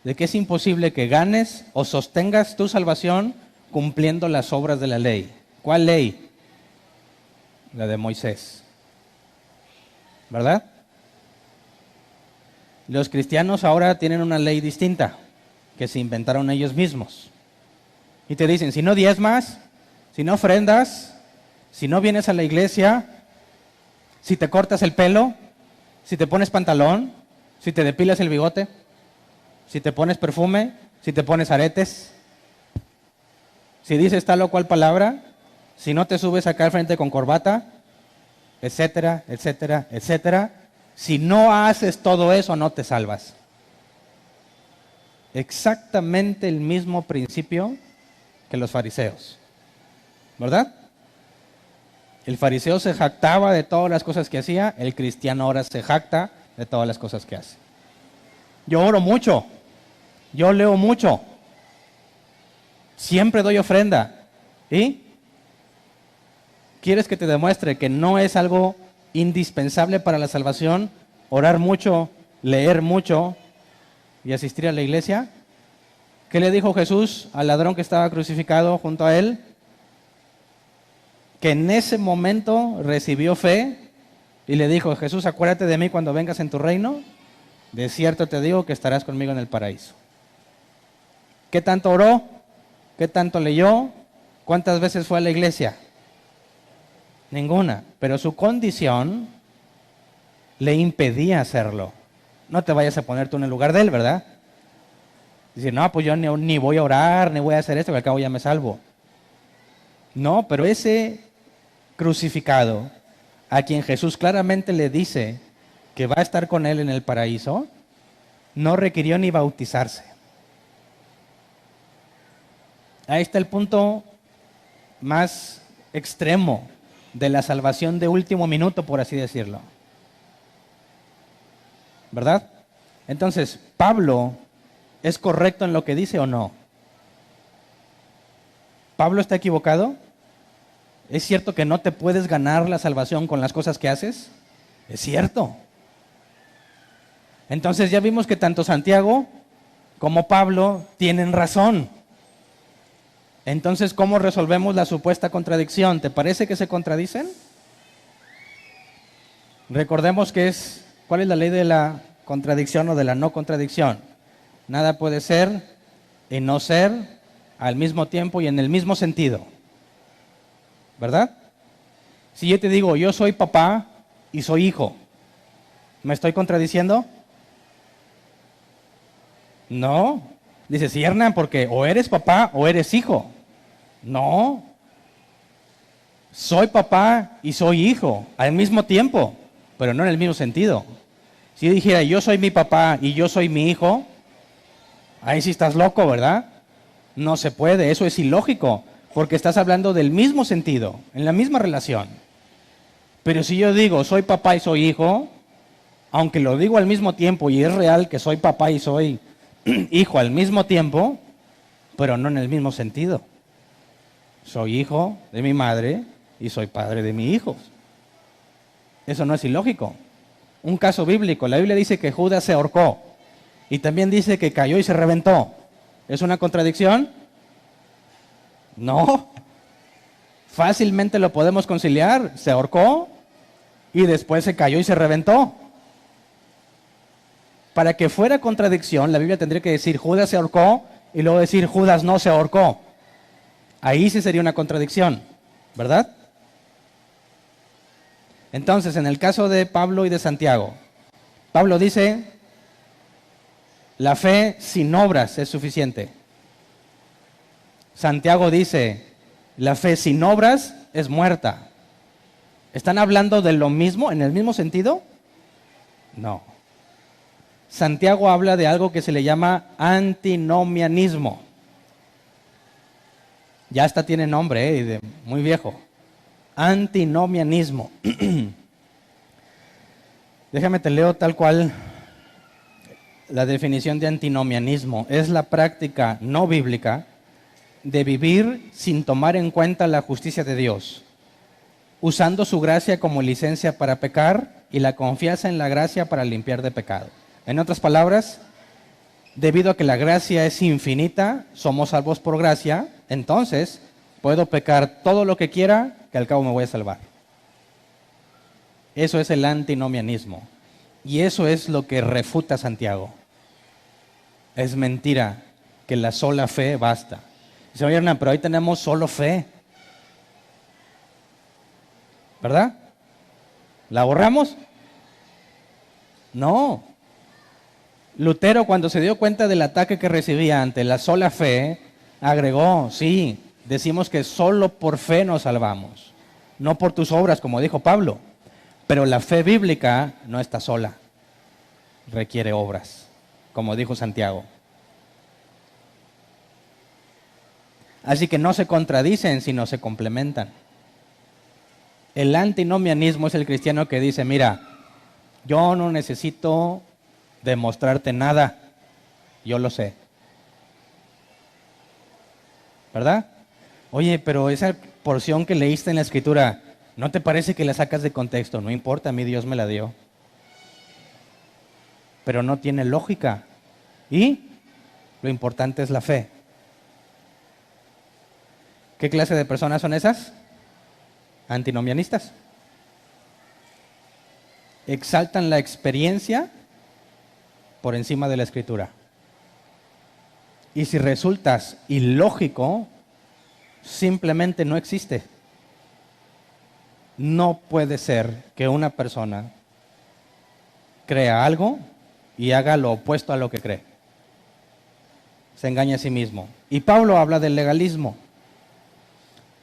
De que es imposible que ganes o sostengas tu salvación cumpliendo las obras de la ley. ¿Cuál ley? La de Moisés. ¿Verdad? Los cristianos ahora tienen una ley distinta que se inventaron ellos mismos. Y te dicen: si no diezmas, si no ofrendas, si no vienes a la iglesia, si te cortas el pelo, si te pones pantalón, si te depilas el bigote, si te pones perfume, si te pones aretes, si dices tal o cual palabra, si no te subes acá al frente con corbata, etcétera, etcétera, etcétera. Si no haces todo eso, no te salvas. Exactamente el mismo principio que los fariseos, ¿verdad? El fariseo se jactaba de todas las cosas que hacía, el cristiano ahora se jacta de todas las cosas que hace. Yo oro mucho, yo leo mucho, siempre doy ofrenda. ¿Y quieres que te demuestre que no es algo indispensable para la salvación orar mucho, leer mucho y asistir a la iglesia? ¿Qué le dijo Jesús al ladrón que estaba crucificado junto a él? Que en ese momento recibió fe y le dijo: Jesús, acuérdate de mí cuando vengas en tu reino. De cierto te digo que estarás conmigo en el paraíso. ¿Qué tanto oró? ¿Qué tanto leyó? ¿Cuántas veces fue a la iglesia? Ninguna. Pero su condición le impedía hacerlo. No te vayas a poner tú en el lugar de él, ¿verdad? Dice, no, pues yo ni voy a orar, ni voy a hacer esto, que al cabo ya me salvo. No, pero ese crucificado, a quien Jesús claramente le dice que va a estar con él en el paraíso, no requirió ni bautizarse. Ahí está el punto más extremo de la salvación de último minuto, por así decirlo. ¿Verdad? Entonces, ¿Pablo es correcto en lo que dice o no? ¿Pablo está equivocado? ¿Es cierto que no te puedes ganar la salvación con las cosas que haces? Es cierto. Entonces ya vimos que tanto Santiago como Pablo tienen razón. Entonces, ¿cómo resolvemos la supuesta contradicción? ¿Te parece que se contradicen? Recordemos que ¿cuál es la ley de la contradicción o de la no contradicción? Nada puede ser y no ser al mismo tiempo y en el mismo sentido. ¿Verdad? Si yo te digo, yo soy papá y soy hijo, ¿me estoy contradiciendo? No. Dice, sí, Hernán, porque o eres papá o eres hijo. No. Soy papá y soy hijo al mismo tiempo, pero no en el mismo sentido. Si yo dijera, yo soy mi papá y yo soy mi hijo, ahí sí estás loco, ¿verdad? No se puede, eso es ilógico, porque estás hablando del mismo sentido, en la misma relación. Pero si yo digo, soy papá y soy hijo, aunque lo digo al mismo tiempo y es real que soy papá y soy hijo al mismo tiempo, pero no en el mismo sentido. Soy hijo de mi madre y soy padre de mis hijos. Eso no es ilógico. Un caso bíblico, la Biblia dice que Judas se ahorcó y también dice que cayó y se reventó. ¿Es una contradicción? No. Fácilmente lo podemos conciliar. Se ahorcó y después se cayó y se reventó. Para que fuera contradicción, la Biblia tendría que decir Judas se ahorcó y luego decir Judas no se ahorcó. Ahí sí sería una contradicción, ¿verdad? Entonces, en el caso de Pablo y de Santiago, Pablo dice, la fe sin obras es suficiente. Santiago dice, la fe sin obras es muerta. ¿Están hablando de lo mismo, en el mismo sentido? No. Santiago habla de algo que se le llama antinomianismo. Ya hasta tiene nombre, muy viejo. Antinomianismo. Déjame te leo tal cual la definición de antinomianismo. Es la práctica no bíblica de vivir sin tomar en cuenta la justicia de Dios, usando su gracia como licencia para pecar y la confianza en la gracia para limpiar de pecado. En otras palabras, debido a que la gracia es infinita, somos salvos por gracia, entonces puedo pecar todo lo que quiera, que al cabo me voy a salvar. Eso es el antinomianismo. Y eso es lo que refuta Santiago. Es mentira que la sola fe basta. Dice, oye, Hernán, pero ahí tenemos solo fe. ¿Verdad? ¿La borramos? No. Lutero, cuando se dio cuenta del ataque que recibía ante la sola fe, agregó, sí, decimos que solo por fe nos salvamos, no por tus obras, como dijo Pablo. Pero la fe bíblica no está sola, requiere obras, como dijo Santiago. Así que no se contradicen, sino se complementan. El antinomianismo es el cristiano que dice, mira, yo no necesito demostrarte nada, yo lo sé. ¿Verdad? Oye, pero esa porción que leíste en la Escritura, ¿No te parece que la sacas de contexto? No importa, a mí Dios me la dio. Pero no tiene lógica. Y lo importante es la fe. ¿Qué clase de personas son esas? Antinomianistas. Exaltan la experiencia por encima de la escritura. Y si resultas ilógico, simplemente no existe. No puede ser que una persona crea algo y haga lo opuesto a lo que cree. Se engaña a sí mismo. Y Pablo habla del legalismo.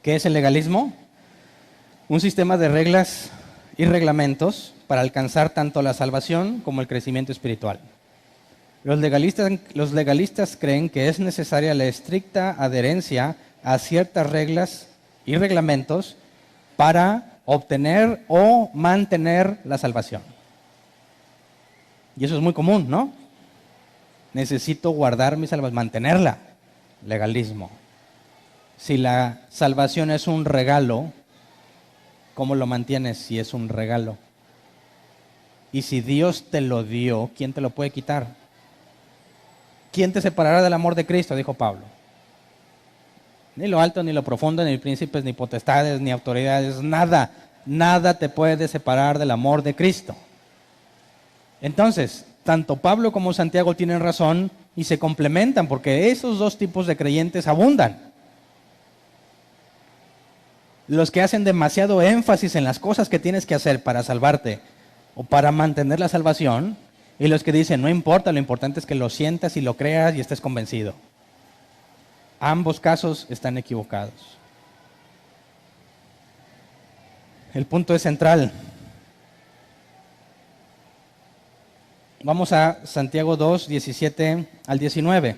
¿Qué es el legalismo? Un sistema de reglas y reglamentos para alcanzar tanto la salvación como el crecimiento espiritual. Los legalistas creen que es necesaria la estricta adherencia a ciertas reglas y reglamentos para obtener o mantener la salvación. Y eso es muy común, ¿no? Necesito guardar mi salvación, mantenerla. Legalismo. Si la salvación es un regalo, ¿cómo lo mantienes si es un regalo? Y si Dios te lo dio, ¿quién te lo puede quitar? ¿Quién te separará del amor de Cristo? Dijo Pablo. Ni lo alto, ni lo profundo, ni príncipes, ni potestades, ni autoridades, nada. Nada te puede separar del amor de Cristo. Entonces, tanto Pablo como Santiago tienen razón y se complementan porque esos dos tipos de creyentes abundan. Los que hacen demasiado énfasis en las cosas que tienes que hacer para salvarte o para mantener la salvación, y los que dicen, no importa, lo importante es que lo sientas y lo creas y estés convencido. Ambos casos están equivocados. El punto es central. Vamos a Santiago 2, 17 al 19.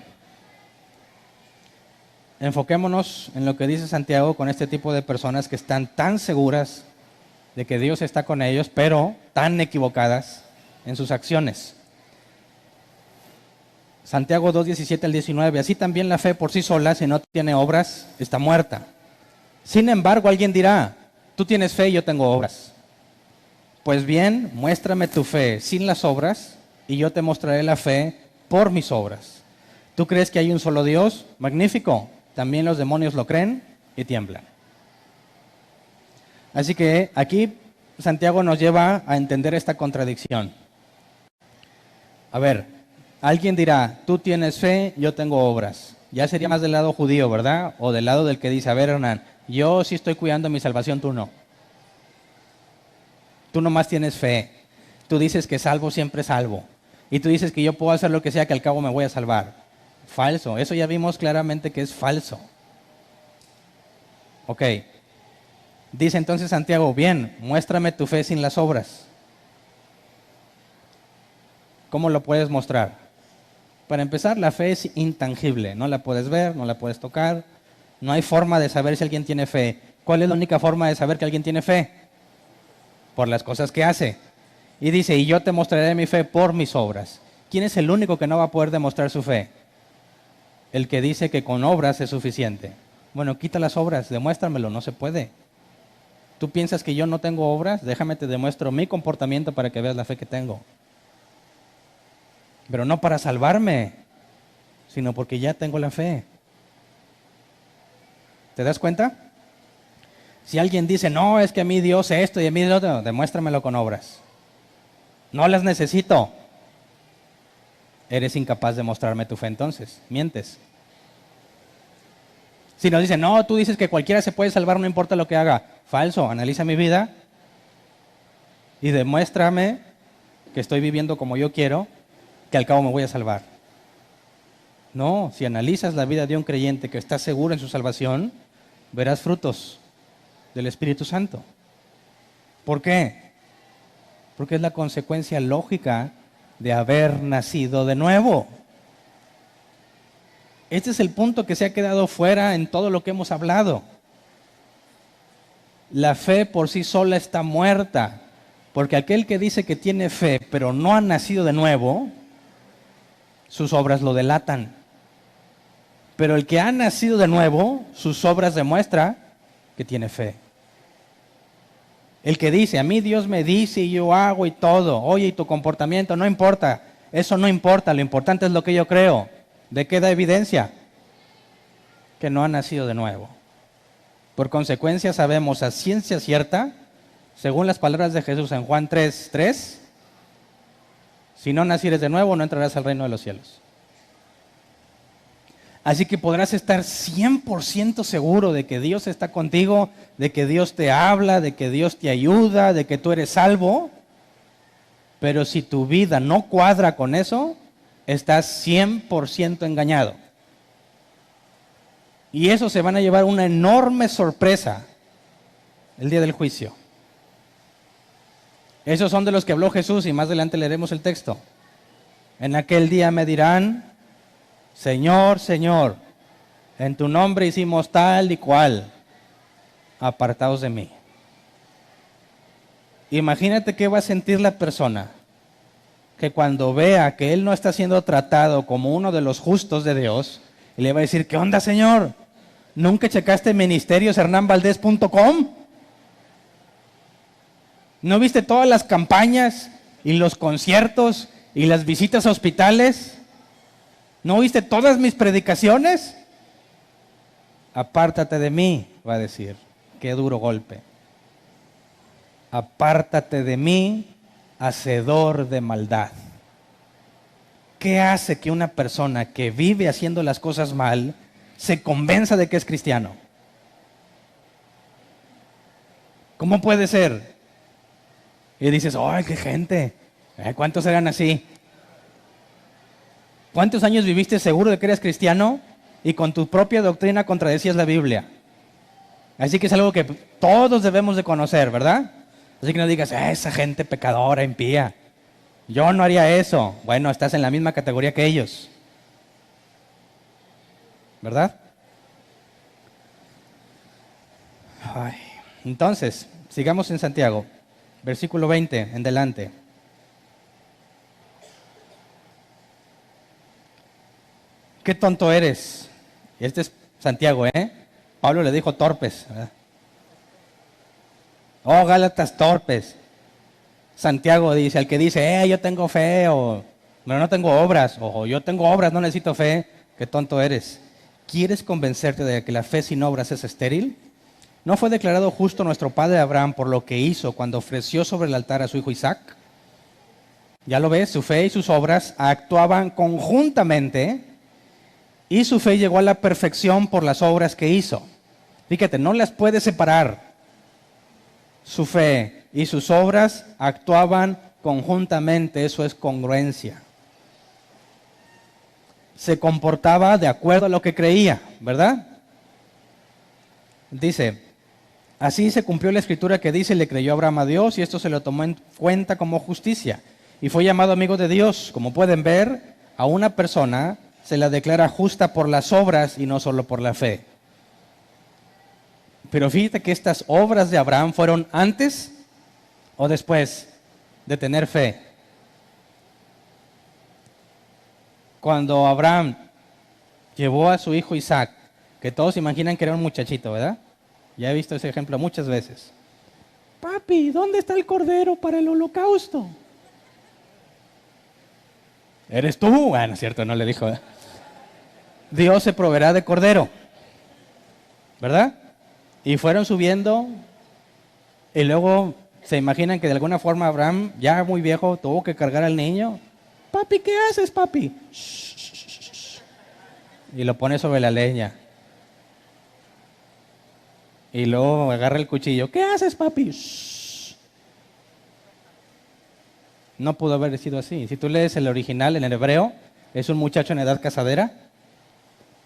Enfoquémonos en lo que dice Santiago con este tipo de personas que están tan seguras de que Dios está con ellos, pero tan equivocadas en sus acciones. Santiago 2, 17 al 19. Así también la fe por sí sola, si no tiene obras, está muerta. Sin embargo, alguien dirá, tú tienes fe y yo tengo obras. Pues bien, muéstrame tu fe sin las obras y yo te mostraré la fe por mis obras. ¿Tú crees que hay un solo Dios? Magnífico. También los demonios lo creen y tiemblan. Así que aquí Santiago nos lleva a entender esta contradicción. A ver, alguien dirá, tú tienes fe, yo tengo obras. Ya sería más del lado judío, ¿verdad? O del lado del que dice, a ver, Hernán, yo sí estoy cuidando mi salvación, tú no. Tú nomás tienes fe. Tú dices que salvo siempre salvo. Y tú dices que yo puedo hacer lo que sea, que al cabo me voy a salvar. Falso. Eso ya vimos claramente que es falso. Ok. Dice entonces Santiago, bien, muéstrame tu fe sin las obras. ¿Cómo lo puedes mostrar? Para empezar, la fe es intangible. No la puedes ver, no la puedes tocar. No hay forma de saber si alguien tiene fe. ¿Cuál es la única forma de saber que alguien tiene fe? Por las cosas que hace. Y dice, y yo te mostraré mi fe por mis obras. ¿Quién es el único que no va a poder demostrar su fe? El que dice que con obras es suficiente. Bueno, quita las obras, demuéstramelo, no se puede. ¿Tú piensas que yo no tengo obras? Déjame te demuestro mi comportamiento para que veas la fe que tengo. Pero no para salvarme, sino porque ya tengo la fe. ¿Te das cuenta? Si alguien dice, no, es que a mí Dios esto y a mí lo otro, demuéstramelo con obras. No las necesito. Eres incapaz de mostrarme tu fe entonces, mientes. Si nos dicen, no, tú dices que cualquiera se puede salvar, no importa lo que haga. Falso, analiza mi vida y demuéstrame que estoy viviendo como yo quiero, que al cabo me voy a salvar. No, si analizas la vida de un creyente que está seguro en su salvación, verás frutos del Espíritu Santo. ¿Por qué? Porque es la consecuencia lógica de haber nacido de nuevo. Este es el punto que se ha quedado fuera en todo lo que hemos hablado. La fe por sí sola está muerta, porque aquel que dice que tiene fe pero no ha nacido de nuevo, sus obras lo delatan. Pero el que ha nacido de nuevo, sus obras demuestran que tiene fe. El que dice, a mí Dios me dice y yo hago y todo. Oye, y tu comportamiento no importa. Eso no importa, lo importante es lo que yo creo. ¿De qué da evidencia? Que no ha nacido de nuevo. Por consecuencia sabemos a ciencia cierta, según las palabras de Jesús en Juan 3:3, si no nacieres de nuevo no entrarás al reino de los cielos. Así que podrás estar 100% seguro de que Dios está contigo, de que Dios te habla, de que Dios te ayuda, de que tú eres salvo. Pero si tu vida no cuadra con eso, estás 100% engañado. Y eso se van a llevar una enorme sorpresa el día del juicio. Esos son de los que habló Jesús y más adelante leeremos el texto. En aquel día me dirán, Señor, Señor, en tu nombre hicimos tal y cual, apartaos de mí. Imagínate qué va a sentir la persona que cuando vea que él no está siendo tratado como uno de los justos de Dios, y le va a decir, ¿qué onda, Señor? ¿Nunca checaste ministerios.hernanvaldez.com? ¿No viste todas las campañas y los conciertos y las visitas a hospitales? ¿No viste todas mis predicaciones? Apártate de mí, va a decir. Qué duro golpe. Apártate de mí, hacedor de maldad. ¿Qué hace que una persona que vive haciendo las cosas mal se convenza de que es cristiano? ¿Cómo puede ser? Y dices, ¡ay, qué gente! ¿Cuántos eran así? ¿Cuántos años viviste seguro de que eres cristiano y con tu propia doctrina contradecías la Biblia? Así que es algo que todos debemos de conocer, ¿verdad? Así que no digas, esa gente pecadora, impía. Yo no haría eso. Bueno, estás en la misma categoría que ellos. ¿Verdad? Ay. Entonces, sigamos en Santiago, versículo 20, en delante. ¡Qué tonto eres! Y este es Santiago, ¿eh? Pablo le dijo torpes, ¿verdad? Oh, Gálatas torpes. Santiago dice, al que dice, yo tengo fe, pero no tengo obras, o yo tengo obras, no necesito fe, qué tonto eres. ¿Quieres convencerte de que la fe sin obras es estéril? ¿No fue declarado justo nuestro padre Abraham por lo que hizo cuando ofreció sobre el altar a su hijo Isaac? Ya lo ves, su fe y sus obras actuaban conjuntamente y su fe llegó a la perfección por las obras que hizo. Fíjate, no las puedes separar. Su fe y sus obras actuaban conjuntamente, eso es congruencia. Se comportaba de acuerdo a lo que creía, ¿verdad? Dice, así se cumplió la escritura que dice, le creyó Abraham a Dios y esto se lo tomó en cuenta como justicia. Y fue llamado amigo de Dios. Como pueden ver, a una persona se la declara justa por las obras y no solo por la fe. Pero fíjate que estas obras de Abraham fueron antes o después de tener fe. Cuando Abraham llevó a su hijo Isaac, que todos imaginan que era un muchachito, ¿verdad? Ya he visto ese ejemplo muchas veces. Papi, ¿dónde está el cordero para el holocausto? ¿Eres tú? Bueno, es cierto, no le dijo. Dios se proveerá de cordero, ¿verdad? Y fueron subiendo y luego se imaginan que de alguna forma Abraham, ya muy viejo, tuvo que cargar al niño. Papi, ¿qué haces, papi? Y lo pone sobre la leña. Y luego agarra el cuchillo. ¿Qué haces, papi? No pudo haber sido así. Si tú lees el original en el hebreo, es un muchacho en edad casadera,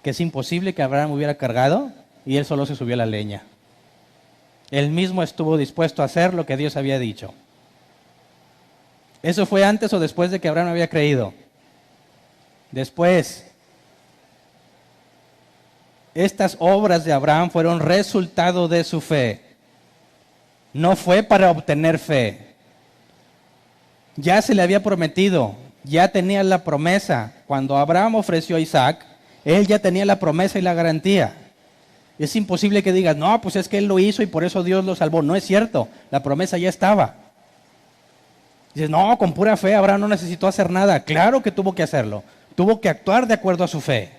que es imposible que Abraham hubiera cargado, y él solo se subió a la leña. Él mismo estuvo dispuesto a hacer lo que Dios había dicho. ¿Eso fue antes o después de que Abraham había creído? Después. Estas obras de Abraham fueron resultado de su fe. No fue para obtener fe. Ya se le había prometido, ya tenía la promesa. Cuando Abraham ofreció a Isaac, él ya tenía la promesa y la garantía. Es imposible que digas, no, pues es que Él lo hizo y por eso Dios lo salvó. No es cierto, la promesa ya estaba. Dices, no, con pura fe Abraham no necesitó hacer nada. Claro que tuvo que hacerlo. Tuvo que actuar de acuerdo a su fe.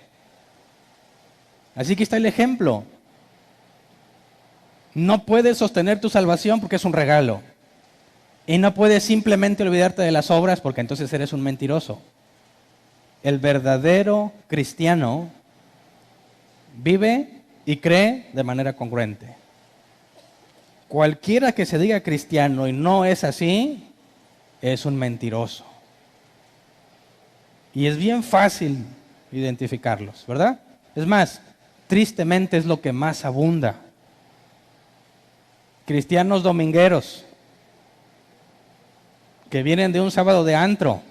Así que está el ejemplo. No puedes sostener tu salvación porque es un regalo. Y no puedes simplemente olvidarte de las obras porque entonces eres un mentiroso. El verdadero cristiano vive y cree de manera congruente. Cualquiera que se diga cristiano y no es así, es un mentiroso. Y es bien fácil identificarlos, ¿verdad? Es más, tristemente es lo que más abunda. Cristianos domingueros que vienen de un sábado de antro,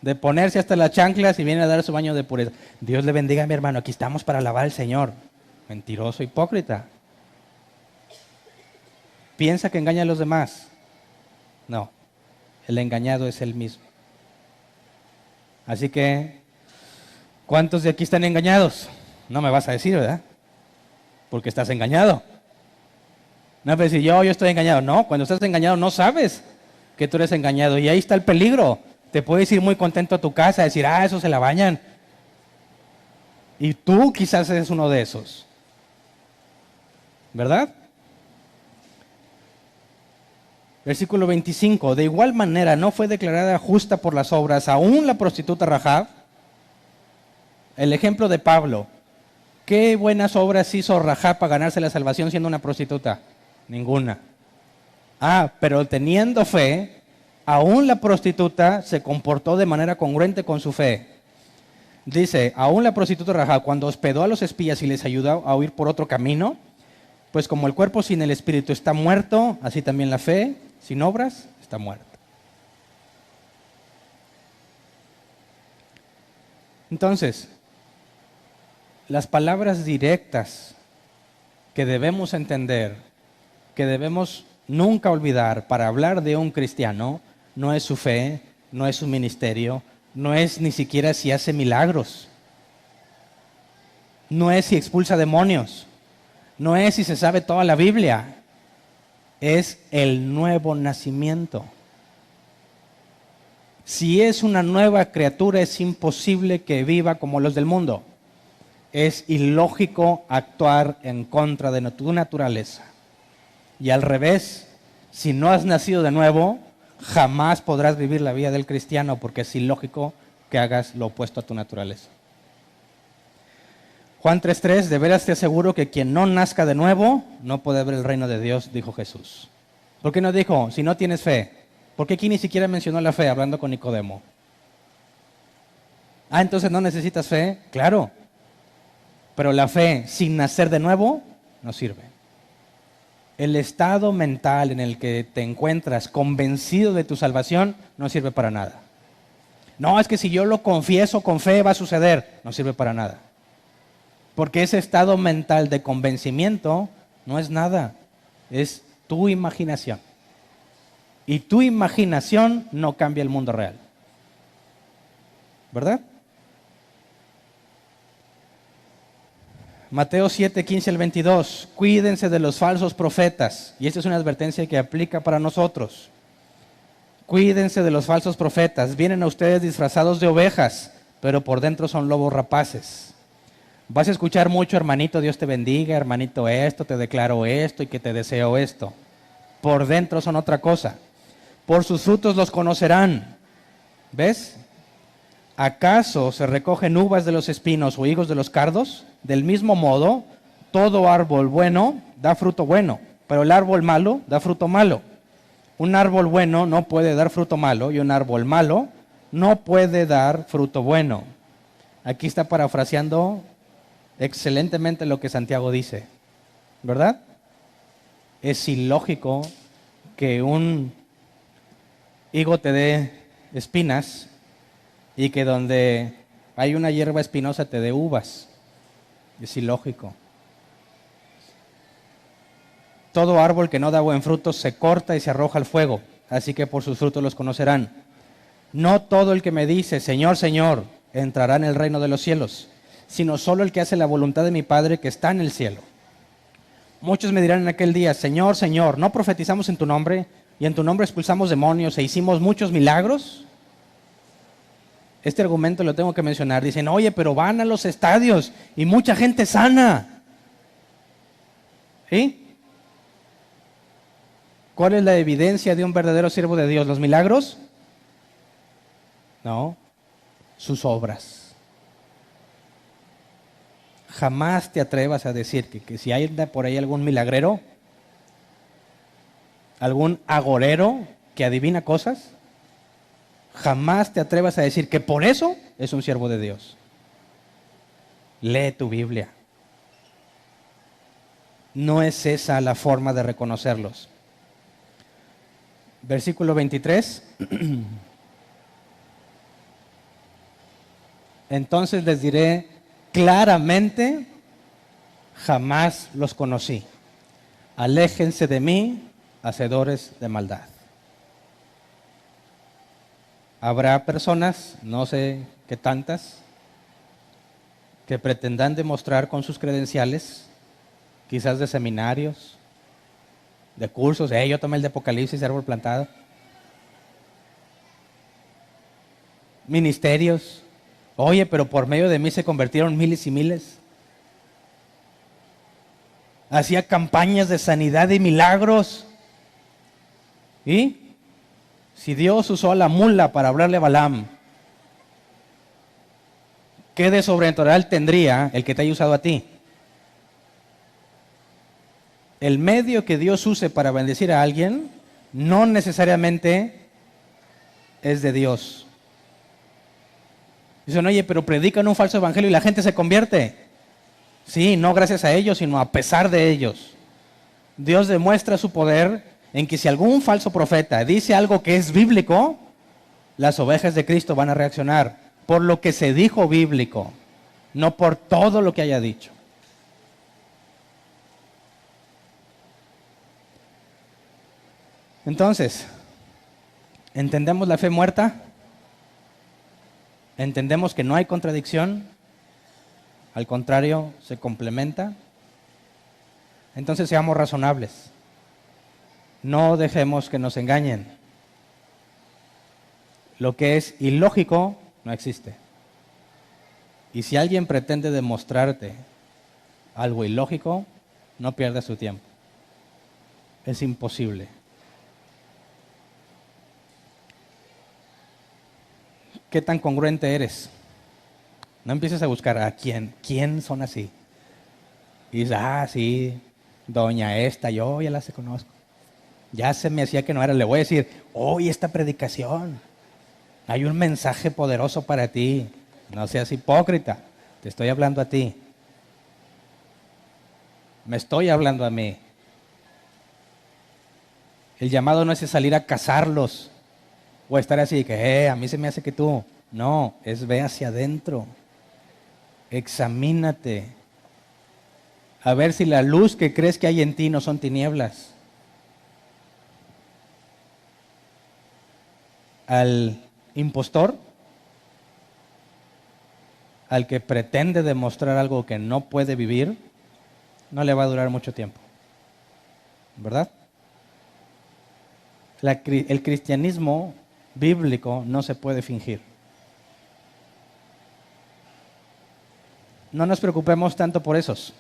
de ponerse hasta las chanclas y vienen a dar su baño de pureza. Dios le bendiga, mi hermano, aquí estamos para alabar al Señor. Mentiroso, hipócrita. Piensa que engaña a los demás. No, el engañado es él mismo. Así que, ¿cuántos de aquí están engañados? No me vas a decir, ¿verdad? Porque estás engañado. No puedes decir, yo estoy engañado. No, cuando estás engañado no sabes que tú eres engañado. Y ahí está el peligro. Te puedes ir muy contento a tu casa, decir, esos se la bañan. Y tú quizás eres uno de esos. ¿Verdad? Versículo 25. De igual manera no fue declarada justa por las obras aún la prostituta Rahab. El ejemplo de Pablo. ¿Qué buenas obras hizo Rahab para ganarse la salvación siendo una prostituta? Ninguna. Pero teniendo fe, aún la prostituta se comportó de manera congruente con su fe. Dice, aún la prostituta Rahab, cuando hospedó a los espías y les ayudó a huir por otro camino, pues como el cuerpo sin el espíritu está muerto, así también la fe, sin obras, está muerta. Entonces, las palabras directas que debemos entender, que debemos nunca olvidar para hablar de un cristiano, no es su fe, no es su ministerio, no es ni siquiera si hace milagros, no es si expulsa demonios, no es si se sabe toda la Biblia, es el nuevo nacimiento. Si es una nueva criatura, es imposible que viva como los del mundo. Es ilógico actuar en contra de tu naturaleza. Y al revés, si no has nacido de nuevo, jamás podrás vivir la vida del cristiano porque es ilógico que hagas lo opuesto a tu naturaleza. Juan 3:3, de veras te aseguro que quien no nazca de nuevo no puede ver el reino de Dios, dijo Jesús. ¿Por qué no dijo, si no tienes fe? ¿Por qué aquí ni siquiera mencionó la fe hablando con Nicodemo? Entonces no necesitas fe, claro. Pero la fe sin nacer de nuevo no sirve. El estado mental en el que te encuentras convencido de tu salvación no sirve para nada. No, es que si yo lo confieso con fe va a suceder. No sirve para nada. Porque ese estado mental de convencimiento no es nada. Es tu imaginación. Y tu imaginación no cambia el mundo real. ¿Verdad? Mateo 7, 15 al 22. Cuídense de los falsos profetas. Y esta es una advertencia que aplica para nosotros. Cuídense de los falsos profetas. Vienen a ustedes disfrazados de ovejas, pero por dentro son lobos rapaces. Vas a escuchar mucho, hermanito, Dios te bendiga, hermanito, esto, te declaro esto y que te deseo esto. Por dentro son otra cosa. Por sus frutos los conocerán. ¿Ves? ¿Acaso se recogen uvas de los espinos o higos de los cardos? Del mismo modo, todo árbol bueno da fruto bueno, pero el árbol malo da fruto malo. Un árbol bueno no puede dar fruto malo y un árbol malo no puede dar fruto bueno. Aquí está parafraseando excelentemente lo que Santiago dice, ¿verdad? Es ilógico que un higo te dé espinas y que donde hay una hierba espinosa te dé uvas. Es ilógico. Todo árbol que no da buen fruto se corta y se arroja al fuego, así que por sus frutos los conocerán. No todo el que me dice, Señor, Señor, entrará en el reino de los cielos, sino solo el que hace la voluntad de mi Padre que está en el cielo. Muchos me dirán en aquel día, Señor, Señor, ¿no profetizamos en tu nombre y en tu nombre expulsamos demonios e hicimos muchos milagros? Este argumento lo tengo que mencionar. Dicen, oye, pero van a los estadios y mucha gente sana. ¿Sí? ¿Cuál es la evidencia de un verdadero siervo de Dios? ¿Los milagros? No, sus obras. Jamás te atrevas a decir que si hay por ahí algún milagrero, algún agorero que adivina cosas, jamás te atrevas a decir que por eso es un siervo de Dios. Lee tu Biblia. No es esa la forma de reconocerlos. Versículo 23. Entonces les diré claramente, jamás los conocí. Aléjense de mí, hacedores de maldad. Habrá personas, no sé qué tantas, que pretendan demostrar con sus credenciales, quizás de seminarios, de cursos, yo tomé el de Apocalipsis, árbol plantado. Ministerios, oye, pero por medio de mí se convirtieron miles y miles. Hacía campañas de sanidad y milagros. ¿Y? Si Dios usó a la mula para hablarle a Balaam, ¿qué de sobrenatural tendría el que te haya usado a ti? El medio que Dios use para bendecir a alguien no necesariamente es de Dios. Dicen, oye, pero predican un falso evangelio y la gente se convierte. Sí, no gracias a ellos, sino a pesar de ellos. Dios demuestra su poder en que si algún falso profeta dice algo que es bíblico, las ovejas de Cristo van a reaccionar por lo que se dijo bíblico, no por todo lo que haya dicho. Entonces, ¿entendemos la fe muerta? ¿Entendemos que no hay contradicción? Al contrario, se complementa. Entonces seamos razonables. No dejemos que nos engañen. Lo que es ilógico no existe. Y si alguien pretende demostrarte algo ilógico, no pierdas su tiempo. Es imposible. ¿Qué tan congruente eres? No empieces a buscar a quién son así. Y dices, sí, doña esta, yo ya la conozco. Ya se me hacía que no era. Le voy a decir, hoy esta predicación, hay un mensaje poderoso para ti. No seas hipócrita, te estoy hablando a ti. Me estoy hablando a mí. El llamado no es salir a cazarlos o estar así, que a mí se me hace que tú. No, es ve hacia adentro. Examínate. A ver si la luz que crees que hay en ti no son tinieblas. Al impostor, al que pretende demostrar algo que no puede vivir, no le va a durar mucho tiempo. ¿Verdad? El cristianismo bíblico no se puede fingir. No nos preocupemos tanto por esos.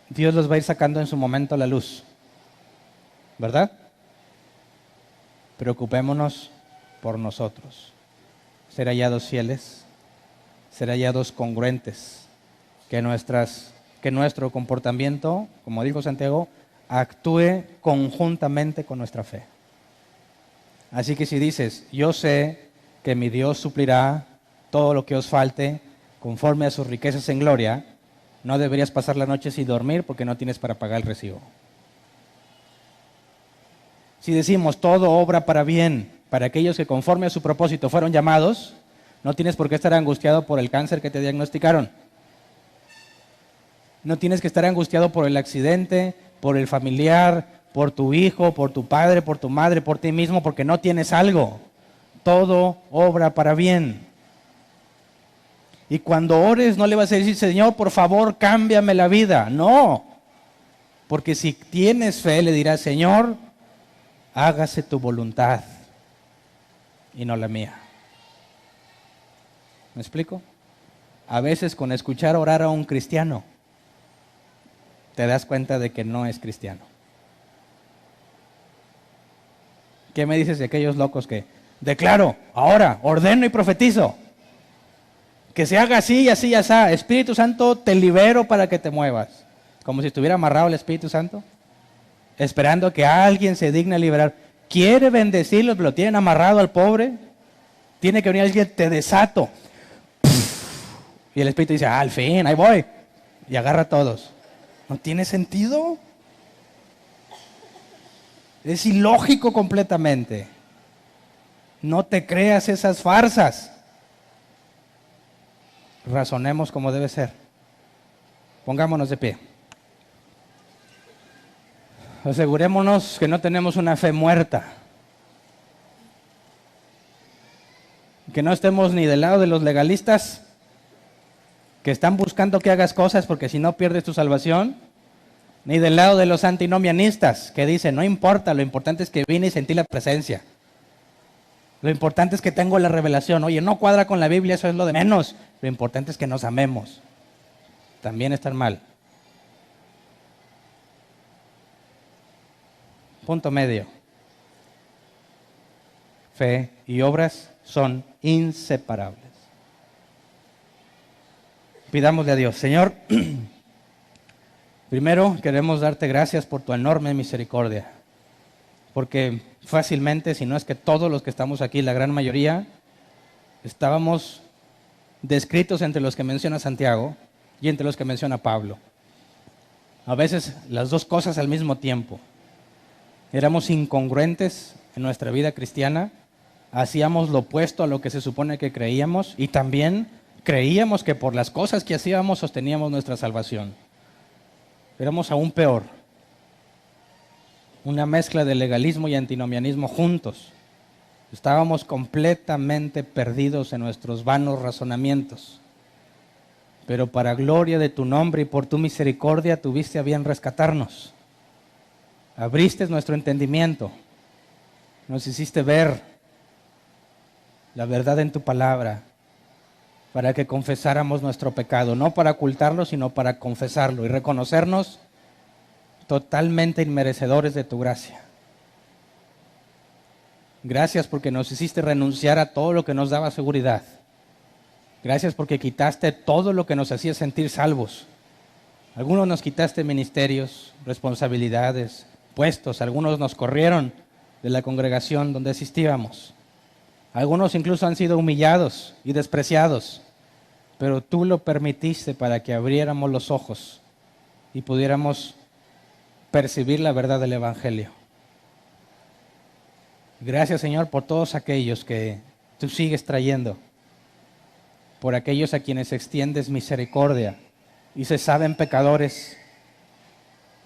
Dios los va a ir sacando en su momento a la luz. ¿Verdad? Preocupémonos por nosotros. Ser hallados fieles, ser hallados congruentes, que nuestro comportamiento, como dijo Santiago, actúe conjuntamente con nuestra fe. Así que si dices, yo sé que mi Dios suplirá todo lo que os falte conforme a sus riquezas en gloria, no deberías pasar la noche sin dormir porque no tienes para pagar el recibo. Si decimos, todo obra para bien, para aquellos que conforme a su propósito fueron llamados, no tienes por qué estar angustiado por el cáncer que te diagnosticaron. No tienes que estar angustiado por el accidente, por el familiar, por tu hijo, por tu padre, por tu madre, por ti mismo, porque no tienes algo. Todo obra para bien. Y cuando ores no le vas a decir, Señor, por favor, cámbiame la vida. No, porque si tienes fe le dirás, Señor, hágase tu voluntad y no la mía. ¿Me explico? A veces con escuchar orar a un cristiano, te das cuenta de que no es cristiano. ¿Qué me dices de aquellos locos que declaro, ahora, ordeno y profetizo? Que se haga así y así y así. Espíritu Santo, te libero para que te muevas. Como si estuviera amarrado el Espíritu Santo, esperando que alguien se digne a liberar. Quiere bendecirlo, pero lo tienen amarrado al pobre. Tiene que venir alguien, te desato. Y el Espíritu dice, al fin, ahí voy. Y agarra a todos. ¿No tiene sentido? Es ilógico completamente. No te creas esas farsas. Razonemos como debe ser. Pongámonos de pie. Asegurémonos que no tenemos una fe muerta. Que no estemos ni del lado de los legalistas que están buscando que hagas cosas porque si no pierdes tu salvación, ni del lado de los antinomianistas que dicen, no importa, lo importante es que vine y sentí la presencia. Lo importante es que tengo la revelación. Oye, no cuadra con la Biblia, eso es lo de menos. Lo importante es que nos amemos. También están mal. Punto medio. Fe y obras son inseparables. Pidámosle a Dios, Señor, primero queremos darte gracias por tu enorme misericordia, porque fácilmente, si no es que todos los que estamos aquí, la gran mayoría, estábamos descritos entre los que menciona Santiago y entre los que menciona Pablo. A veces las dos cosas al mismo tiempo. Éramos incongruentes en nuestra vida cristiana, hacíamos lo opuesto a lo que se supone que creíamos y también creíamos que por las cosas que hacíamos sosteníamos nuestra salvación. Éramos aún peor. Una mezcla de legalismo y antinomianismo juntos. Estábamos completamente perdidos en nuestros vanos razonamientos. Pero para gloria de tu nombre y por tu misericordia tuviste a bien rescatarnos. Abriste nuestro entendimiento. Nos hiciste ver la verdad en tu palabra para que confesáramos nuestro pecado, no para ocultarlo, sino para confesarlo y reconocernos totalmente inmerecedores de tu gracia. Gracias porque nos hiciste renunciar a todo lo que nos daba seguridad. Gracias porque quitaste todo lo que nos hacía sentir salvos. Algunos nos quitaste ministerios, responsabilidades, puestos. Algunos nos corrieron de la congregación donde asistíamos. Algunos incluso han sido humillados y despreciados. Pero tú lo permitiste para que abriéramos los ojos y pudiéramos percibir la verdad del Evangelio. Gracias, Señor, por todos aquellos que tú sigues trayendo, por aquellos a quienes extiendes misericordia y se saben pecadores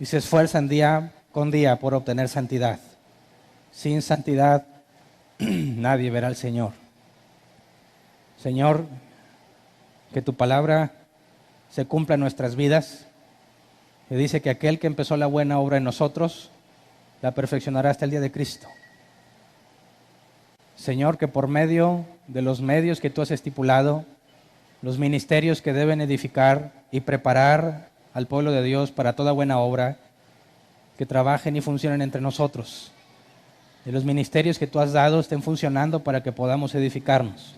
y se esfuerzan día con día por obtener santidad. Sin santidad nadie verá al Señor. Señor, que tu palabra se cumpla en nuestras vidas, que dice que aquel que empezó la buena obra en nosotros, la perfeccionará hasta el día de Cristo. Señor, que por medio de los medios que tú has estipulado, los ministerios que deben edificar y preparar al pueblo de Dios para toda buena obra, que trabajen y funcionen entre nosotros. Y los ministerios que tú has dado estén funcionando para que podamos edificarnos.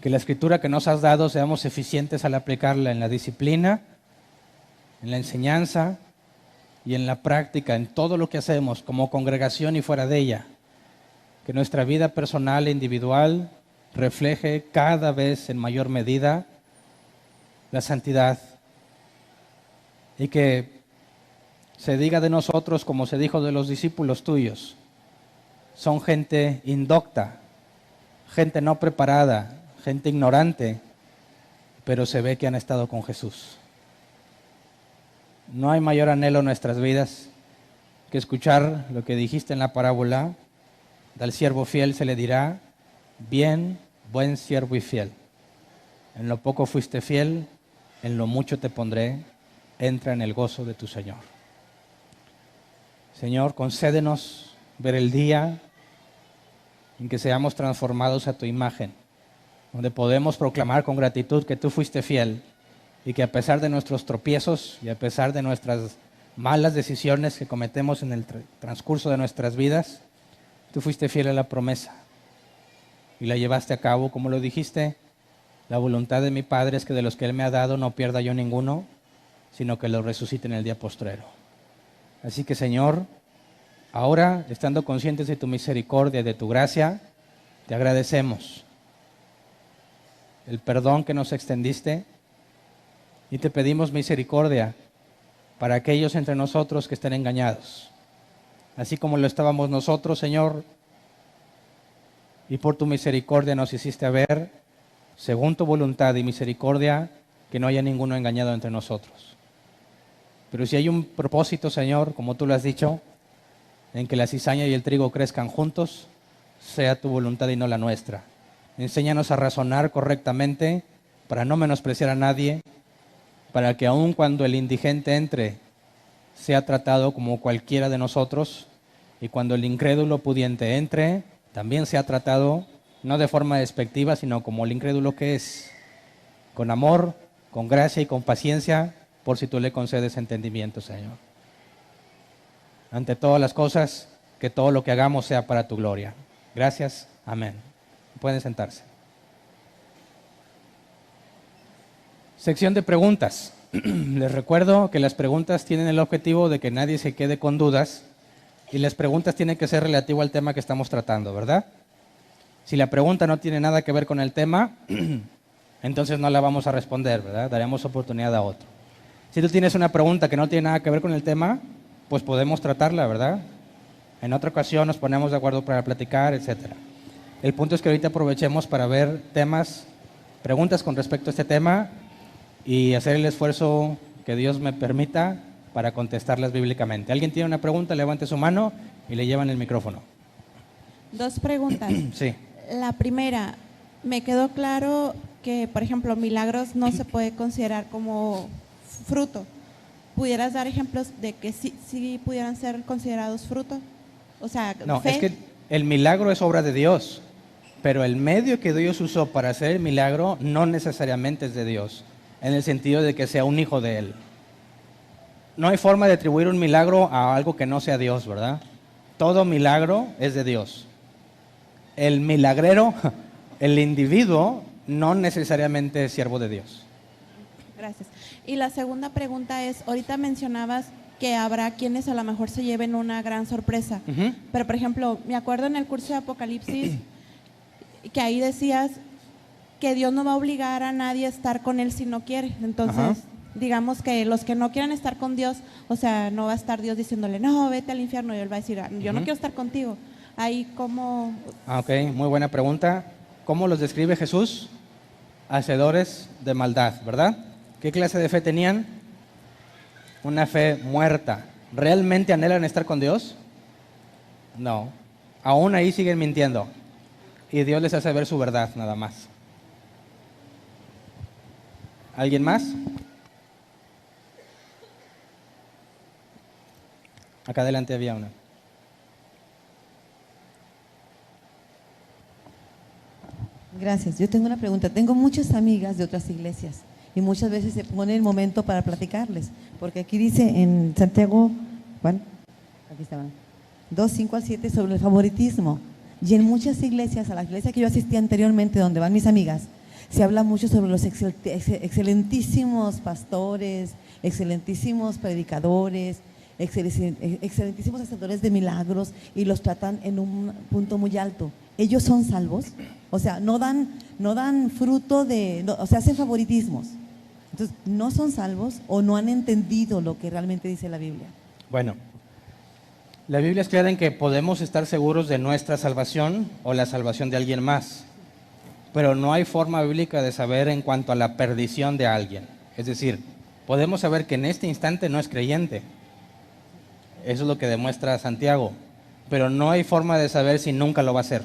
Que la escritura que nos has dado seamos eficientes al aplicarla en la disciplina, en la enseñanza y en la práctica, en todo lo que hacemos como congregación y fuera de ella. Que nuestra vida personal e individual refleje cada vez en mayor medida la santidad. Y que se diga de nosotros como se dijo de los discípulos tuyos. Son gente indocta, gente no preparada, gente ignorante, pero se ve que han estado con Jesús. No hay mayor anhelo en nuestras vidas que escuchar lo que dijiste en la parábola. Al siervo fiel se le dirá, bien, buen siervo y fiel. En lo poco fuiste fiel, en lo mucho te pondré, entra en el gozo de tu Señor. Señor, concédenos ver el día en que seamos transformados a tu imagen, donde podemos proclamar con gratitud que tú fuiste fiel y que a pesar de nuestros tropiezos y a pesar de nuestras malas decisiones que cometemos en el transcurso de nuestras vidas, tú fuiste fiel a la promesa y la llevaste a cabo, como lo dijiste. La voluntad de mi Padre es que de los que Él me ha dado no pierda yo ninguno, sino que los resucite en el día postrero. Así que, Señor, ahora, estando conscientes de tu misericordia y de tu gracia, te agradecemos el perdón que nos extendiste y te pedimos misericordia para aquellos entre nosotros que estén engañados, así como lo estábamos nosotros, Señor, y por tu misericordia nos hiciste ver, según tu voluntad y misericordia, que no haya ninguno engañado entre nosotros. Pero si hay un propósito, Señor, como tú lo has dicho, en que la cizaña y el trigo crezcan juntos, sea tu voluntad y no la nuestra. Enséñanos a razonar correctamente para no menospreciar a nadie, para que aun cuando el indigente entre, sea tratado como cualquiera de nosotros, y cuando el incrédulo pudiente entre, también sea tratado no de forma despectiva, sino como el incrédulo que es, con amor, con gracia y con paciencia, por si tú le concedes entendimiento, Señor. Ante todas las cosas, que todo lo que hagamos sea para tu gloria. Gracias. Amén. Pueden sentarse. Sección de preguntas. Les recuerdo que las preguntas tienen el objetivo de que nadie se quede con dudas y las preguntas tienen que ser relativo al tema que estamos tratando, ¿verdad? Si la pregunta no tiene nada que ver con el tema, entonces no la vamos a responder, ¿verdad? Daremos oportunidad a otro. Si tú tienes una pregunta que no tiene nada que ver con el tema, pues podemos tratarla, ¿verdad? En otra ocasión nos ponemos de acuerdo para platicar, etc. El punto es que ahorita aprovechemos para ver temas, preguntas con respecto a este tema y hacer el esfuerzo que Dios me permita para contestarlas bíblicamente. ¿Alguien tiene una pregunta? Levante su mano y le llevan el micrófono. Dos preguntas. Sí. La primera, me quedó claro que, por ejemplo, milagros no se puede considerar como fruto. ¿Pudieras dar ejemplos de que sí pudieran ser considerados fruto? O sea, no, fe. Es que el milagro es obra de Dios, pero el medio que Dios usó para hacer el milagro no necesariamente es de Dios, en el sentido de que sea un hijo de Él. No hay forma de atribuir un milagro a algo que no sea Dios, ¿verdad? Todo milagro es de Dios. El milagrero, el individuo, no necesariamente es siervo de Dios. Gracias. Y la segunda pregunta es, ahorita mencionabas que habrá quienes a lo mejor se lleven una gran sorpresa. Pero, por ejemplo, me acuerdo en el curso de Apocalipsis que ahí decías que Dios no va a obligar a nadie a estar con Él si no quiere. Entonces, digamos que los que no quieran estar con Dios, o sea, no va a estar Dios diciéndole, no, vete al infierno, y Él va a decir, yo no quiero estar contigo. Ahí como... Ok, muy buena pregunta. ¿Cómo los describe Jesús? Hacedores de maldad, ¿verdad? ¿Qué clase de fe tenían? Una fe muerta. ¿Realmente anhelan estar con Dios? No. Aún ahí siguen mintiendo. Y Dios les hace ver su verdad, nada más. ¿Alguien más? Acá adelante había una. Gracias. Yo tengo una pregunta. Tengo muchas amigas de otras iglesias y muchas veces se pone el momento para platicarles, porque aquí dice en Santiago, ¿cuál? Aquí estaban, 2, 5 al 7 sobre el favoritismo. Y en muchas iglesias, a la iglesia que yo asistí anteriormente, donde van mis amigas, se habla mucho sobre los excelentísimos pastores, excelentísimos predicadores, excelentísimos hacedores de milagros, y los tratan en un punto muy alto. ¿Ellos son salvos? O sea, no dan fruto de, no, o sea, hacen favoritismos. Entonces, ¿no son salvos o no han entendido lo que realmente dice la Biblia? Bueno, la Biblia es clara en que podemos estar seguros de nuestra salvación o la salvación de alguien más, pero no hay forma bíblica de saber en cuanto a la perdición de alguien. Es decir, podemos saber que en este instante no es creyente. Eso es lo que demuestra Santiago, pero no hay forma de saber si nunca lo va a ser.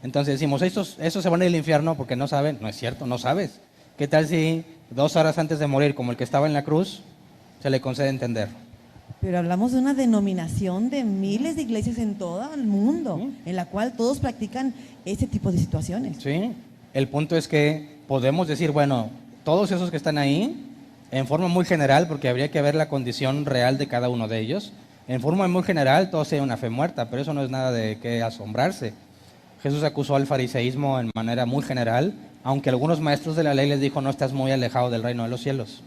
Entonces decimos, estos se van al infierno porque no saben. No es cierto, no sabes. ¿Qué tal si 2 horas antes de morir, como el que estaba en la cruz, se le concede entender? Pero hablamos de una denominación de miles de iglesias en todo el mundo, en la cual todos practican ese tipo de situaciones. Sí, el punto es que podemos decir, bueno, todos esos que están ahí, en forma muy general, porque habría que ver la condición real de cada uno de ellos, en forma muy general todos tienen una fe muerta, pero eso no es nada de qué asombrarse. Jesús acusó al fariseísmo en manera muy general, aunque algunos maestros de la ley les dijo, no estás muy alejado del reino de los cielos.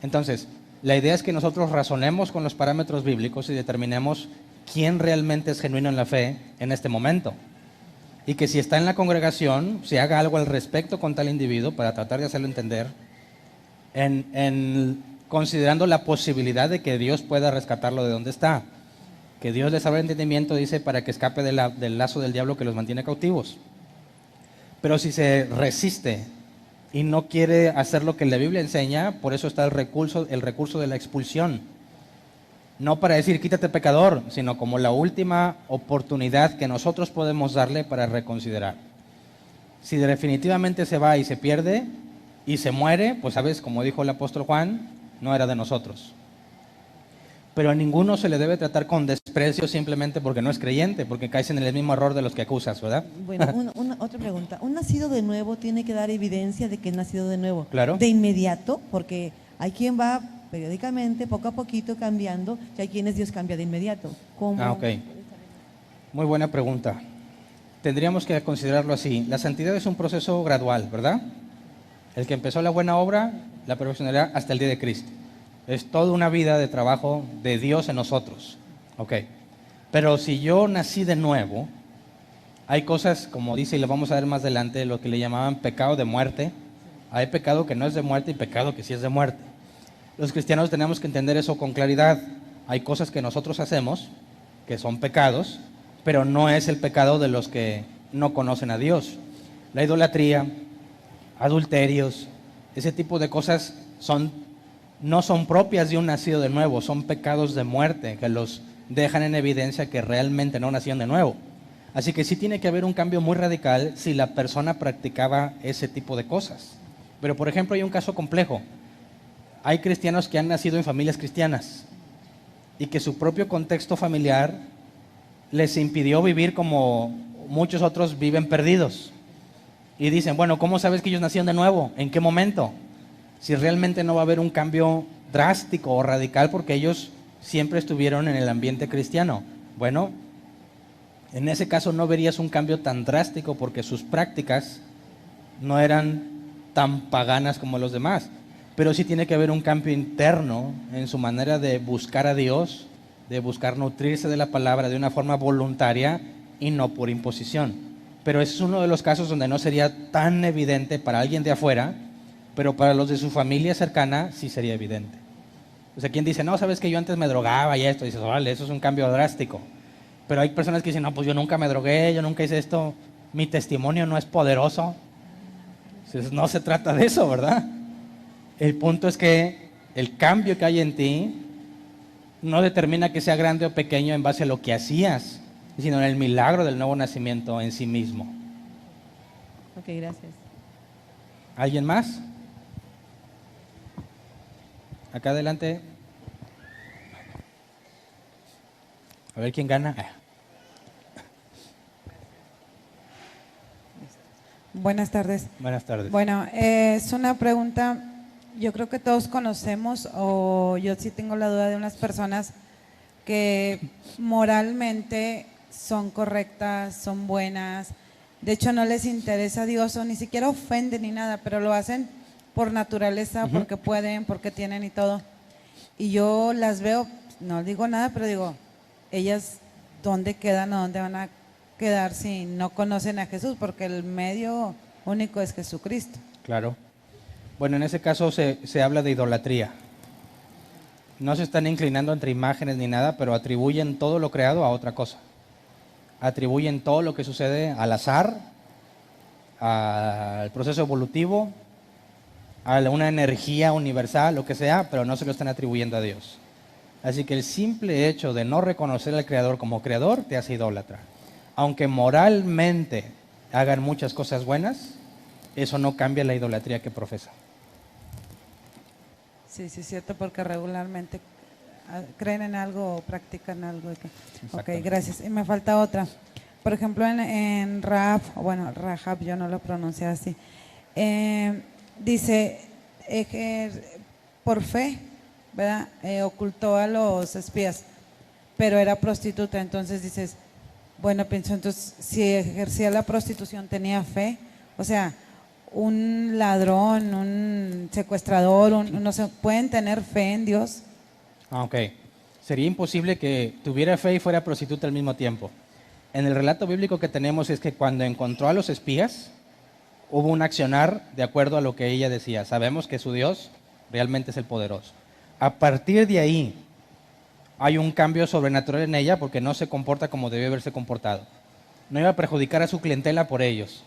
Entonces, la idea es que nosotros razonemos con los parámetros bíblicos y determinemos quién realmente es genuino en la fe en este momento. Y que si está en la congregación, se haga algo al respecto con tal individuo para tratar de hacerlo entender, considerando la posibilidad de que Dios pueda rescatarlo de donde está. Que Dios les abra entendimiento, dice, para que escape del lazo del diablo que los mantiene cautivos. Pero si se resiste y no quiere hacer lo que la Biblia enseña, por eso está el recurso de la expulsión. No para decir quítate pecador, sino como la última oportunidad que nosotros podemos darle para reconsiderar. Si definitivamente se va y se pierde y se muere, pues sabes, como dijo el apóstol Juan, no era de nosotros. Pero a ninguno se le debe tratar con desprecio simplemente porque no es creyente, porque caes en el mismo error de los que acusas, ¿verdad? Bueno, otra pregunta. ¿Un nacido de nuevo tiene que dar evidencia de que es nacido de nuevo? Claro. De inmediato, porque hay quien va periódicamente, poco a poquito cambiando, y hay quienes Dios cambia de inmediato. ¿Cómo? Ok. Muy buena pregunta. Tendríamos que considerarlo así. La santidad es un proceso gradual, ¿verdad? El que empezó la buena obra, la perfeccionará hasta el día de Cristo. Es toda una vida de trabajo de Dios en nosotros. Ok. Pero si yo nací de nuevo, hay cosas, como dice y lo vamos a ver más adelante, lo que le llamaban pecado de muerte. Hay pecado que no es de muerte y pecado que sí es de muerte. Los cristianos tenemos que entender eso con claridad. Hay cosas que nosotros hacemos que son pecados, pero no es el pecado de los que no conocen a Dios. La idolatría, adulterios, ese tipo de cosas no son propias de un nacido de nuevo, son pecados de muerte que los dejan en evidencia que realmente no nacieron de nuevo. Así que sí tiene que haber un cambio muy radical si la persona practicaba ese tipo de cosas. Pero por ejemplo hay un caso complejo. Hay cristianos que han nacido en familias cristianas y que su propio contexto familiar les impidió vivir como muchos otros viven perdidos. Y dicen, bueno, ¿cómo sabes que ellos nacieron de nuevo? ¿En qué momento? Si realmente no va a haber un cambio drástico o radical porque ellos siempre estuvieron en el ambiente cristiano. Bueno, en ese caso no verías un cambio tan drástico porque sus prácticas no eran tan paganas como los demás. Pero sí tiene que haber un cambio interno en su manera de buscar a Dios, de buscar nutrirse de la palabra de una forma voluntaria y no por imposición. Pero ese es uno de los casos donde no sería tan evidente para alguien de afuera, pero para los de su familia cercana sí sería evidente. O sea, quien dice, no, sabes que yo antes me drogaba y esto, y dices, vale, eso es un cambio drástico. Pero hay personas que dicen, no, pues yo nunca me drogué, yo nunca hice esto, mi testimonio no es poderoso. Entonces, no se trata de eso, ¿verdad? El punto es que el cambio que hay en ti no determina que sea grande o pequeño en base a lo que hacías, sino en el milagro del nuevo nacimiento en sí mismo. Ok, gracias. ¿Alguien más? Acá adelante. A ver quién gana. Buenas tardes. Buenas tardes. Bueno, es una pregunta, yo creo que todos conocemos, o yo sí tengo la duda de unas personas que moralmente son correctas, son buenas, de hecho no les interesa a Dios o ni siquiera ofenden ni nada, pero lo hacen por naturaleza, porque pueden, porque tienen y todo. Y yo las veo, no digo nada, pero digo, ellas, ¿dónde quedan o dónde van a quedar si no conocen a Jesús? Porque el medio único es Jesucristo. Claro. Bueno, en ese caso se habla de idolatría. No se están inclinando entre imágenes ni nada, pero atribuyen todo lo creado a otra cosa. Atribuyen todo lo que sucede al azar, al proceso evolutivo, a una energía universal, lo que sea, pero no se lo están atribuyendo a Dios. Así que el simple hecho de no reconocer al Creador como Creador te hace idólatra. Aunque moralmente hagan muchas cosas buenas, eso no cambia la idolatría que profesa. Sí, sí, es cierto, porque regularmente creen en algo o practican algo. Ok, gracias. Y me falta otra. Por ejemplo, en Rahab, bueno, Rahab, yo no lo pronuncié así, dice que por fe, ¿verdad? Ocultó a los espías, pero era prostituta. Entonces dices, bueno, pienso, entonces, si ejercía la prostitución, tenía fe. O sea, un ladrón, un secuestrador, no sé, ¿pueden tener fe en Dios? Ok. Sería imposible que tuviera fe y fuera prostituta al mismo tiempo. En el relato bíblico que tenemos es que cuando encontró a los espías, hubo un accionar de acuerdo a lo que ella decía. Sabemos que su Dios realmente es el poderoso. A partir de ahí, hay un cambio sobrenatural en ella porque no se comporta como debió haberse comportado. No iba a perjudicar a su clientela por ellos.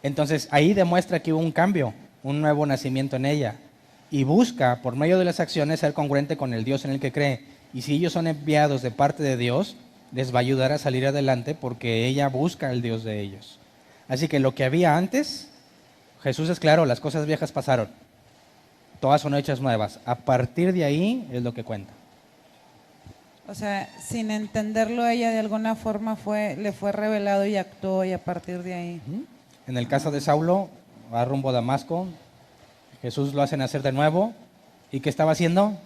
Entonces, ahí demuestra que hubo un cambio, un nuevo nacimiento en ella. Y busca, por medio de las acciones, ser congruente con el Dios en el que cree. Y si ellos son enviados de parte de Dios, les va a ayudar a salir adelante porque ella busca al Dios de ellos. Así que lo que había antes, Jesús es claro, las cosas viejas pasaron. Todas son hechas nuevas. A partir de ahí es lo que cuenta. O sea, sin entenderlo ella de alguna forma le fue revelado y actuó, y a partir de ahí. En el caso de Saulo, va rumbo a Damasco, Jesús lo hace nacer de nuevo. ¿Y qué estaba haciendo?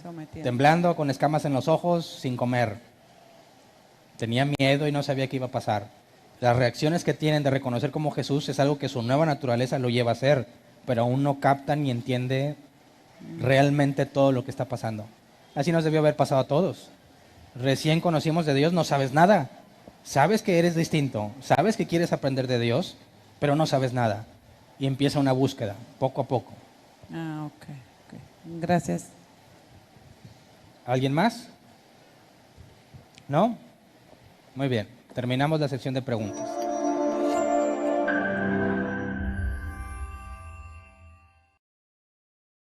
Sometiendo. Temblando, con escamas en los ojos, sin comer. Tenía miedo y no sabía qué iba a pasar. Las reacciones que tienen de reconocer como Jesús es algo que su nueva naturaleza lo lleva a hacer, pero aún no captan ni entiende realmente todo lo que está pasando. Así nos debió haber pasado a todos. Recién conocimos de Dios, no sabes nada. Sabes que eres distinto, sabes que quieres aprender de Dios, pero no sabes nada. Y empieza una búsqueda, poco a poco. Ok. Gracias. ¿Alguien más? ¿No? Muy bien, terminamos la sección de preguntas.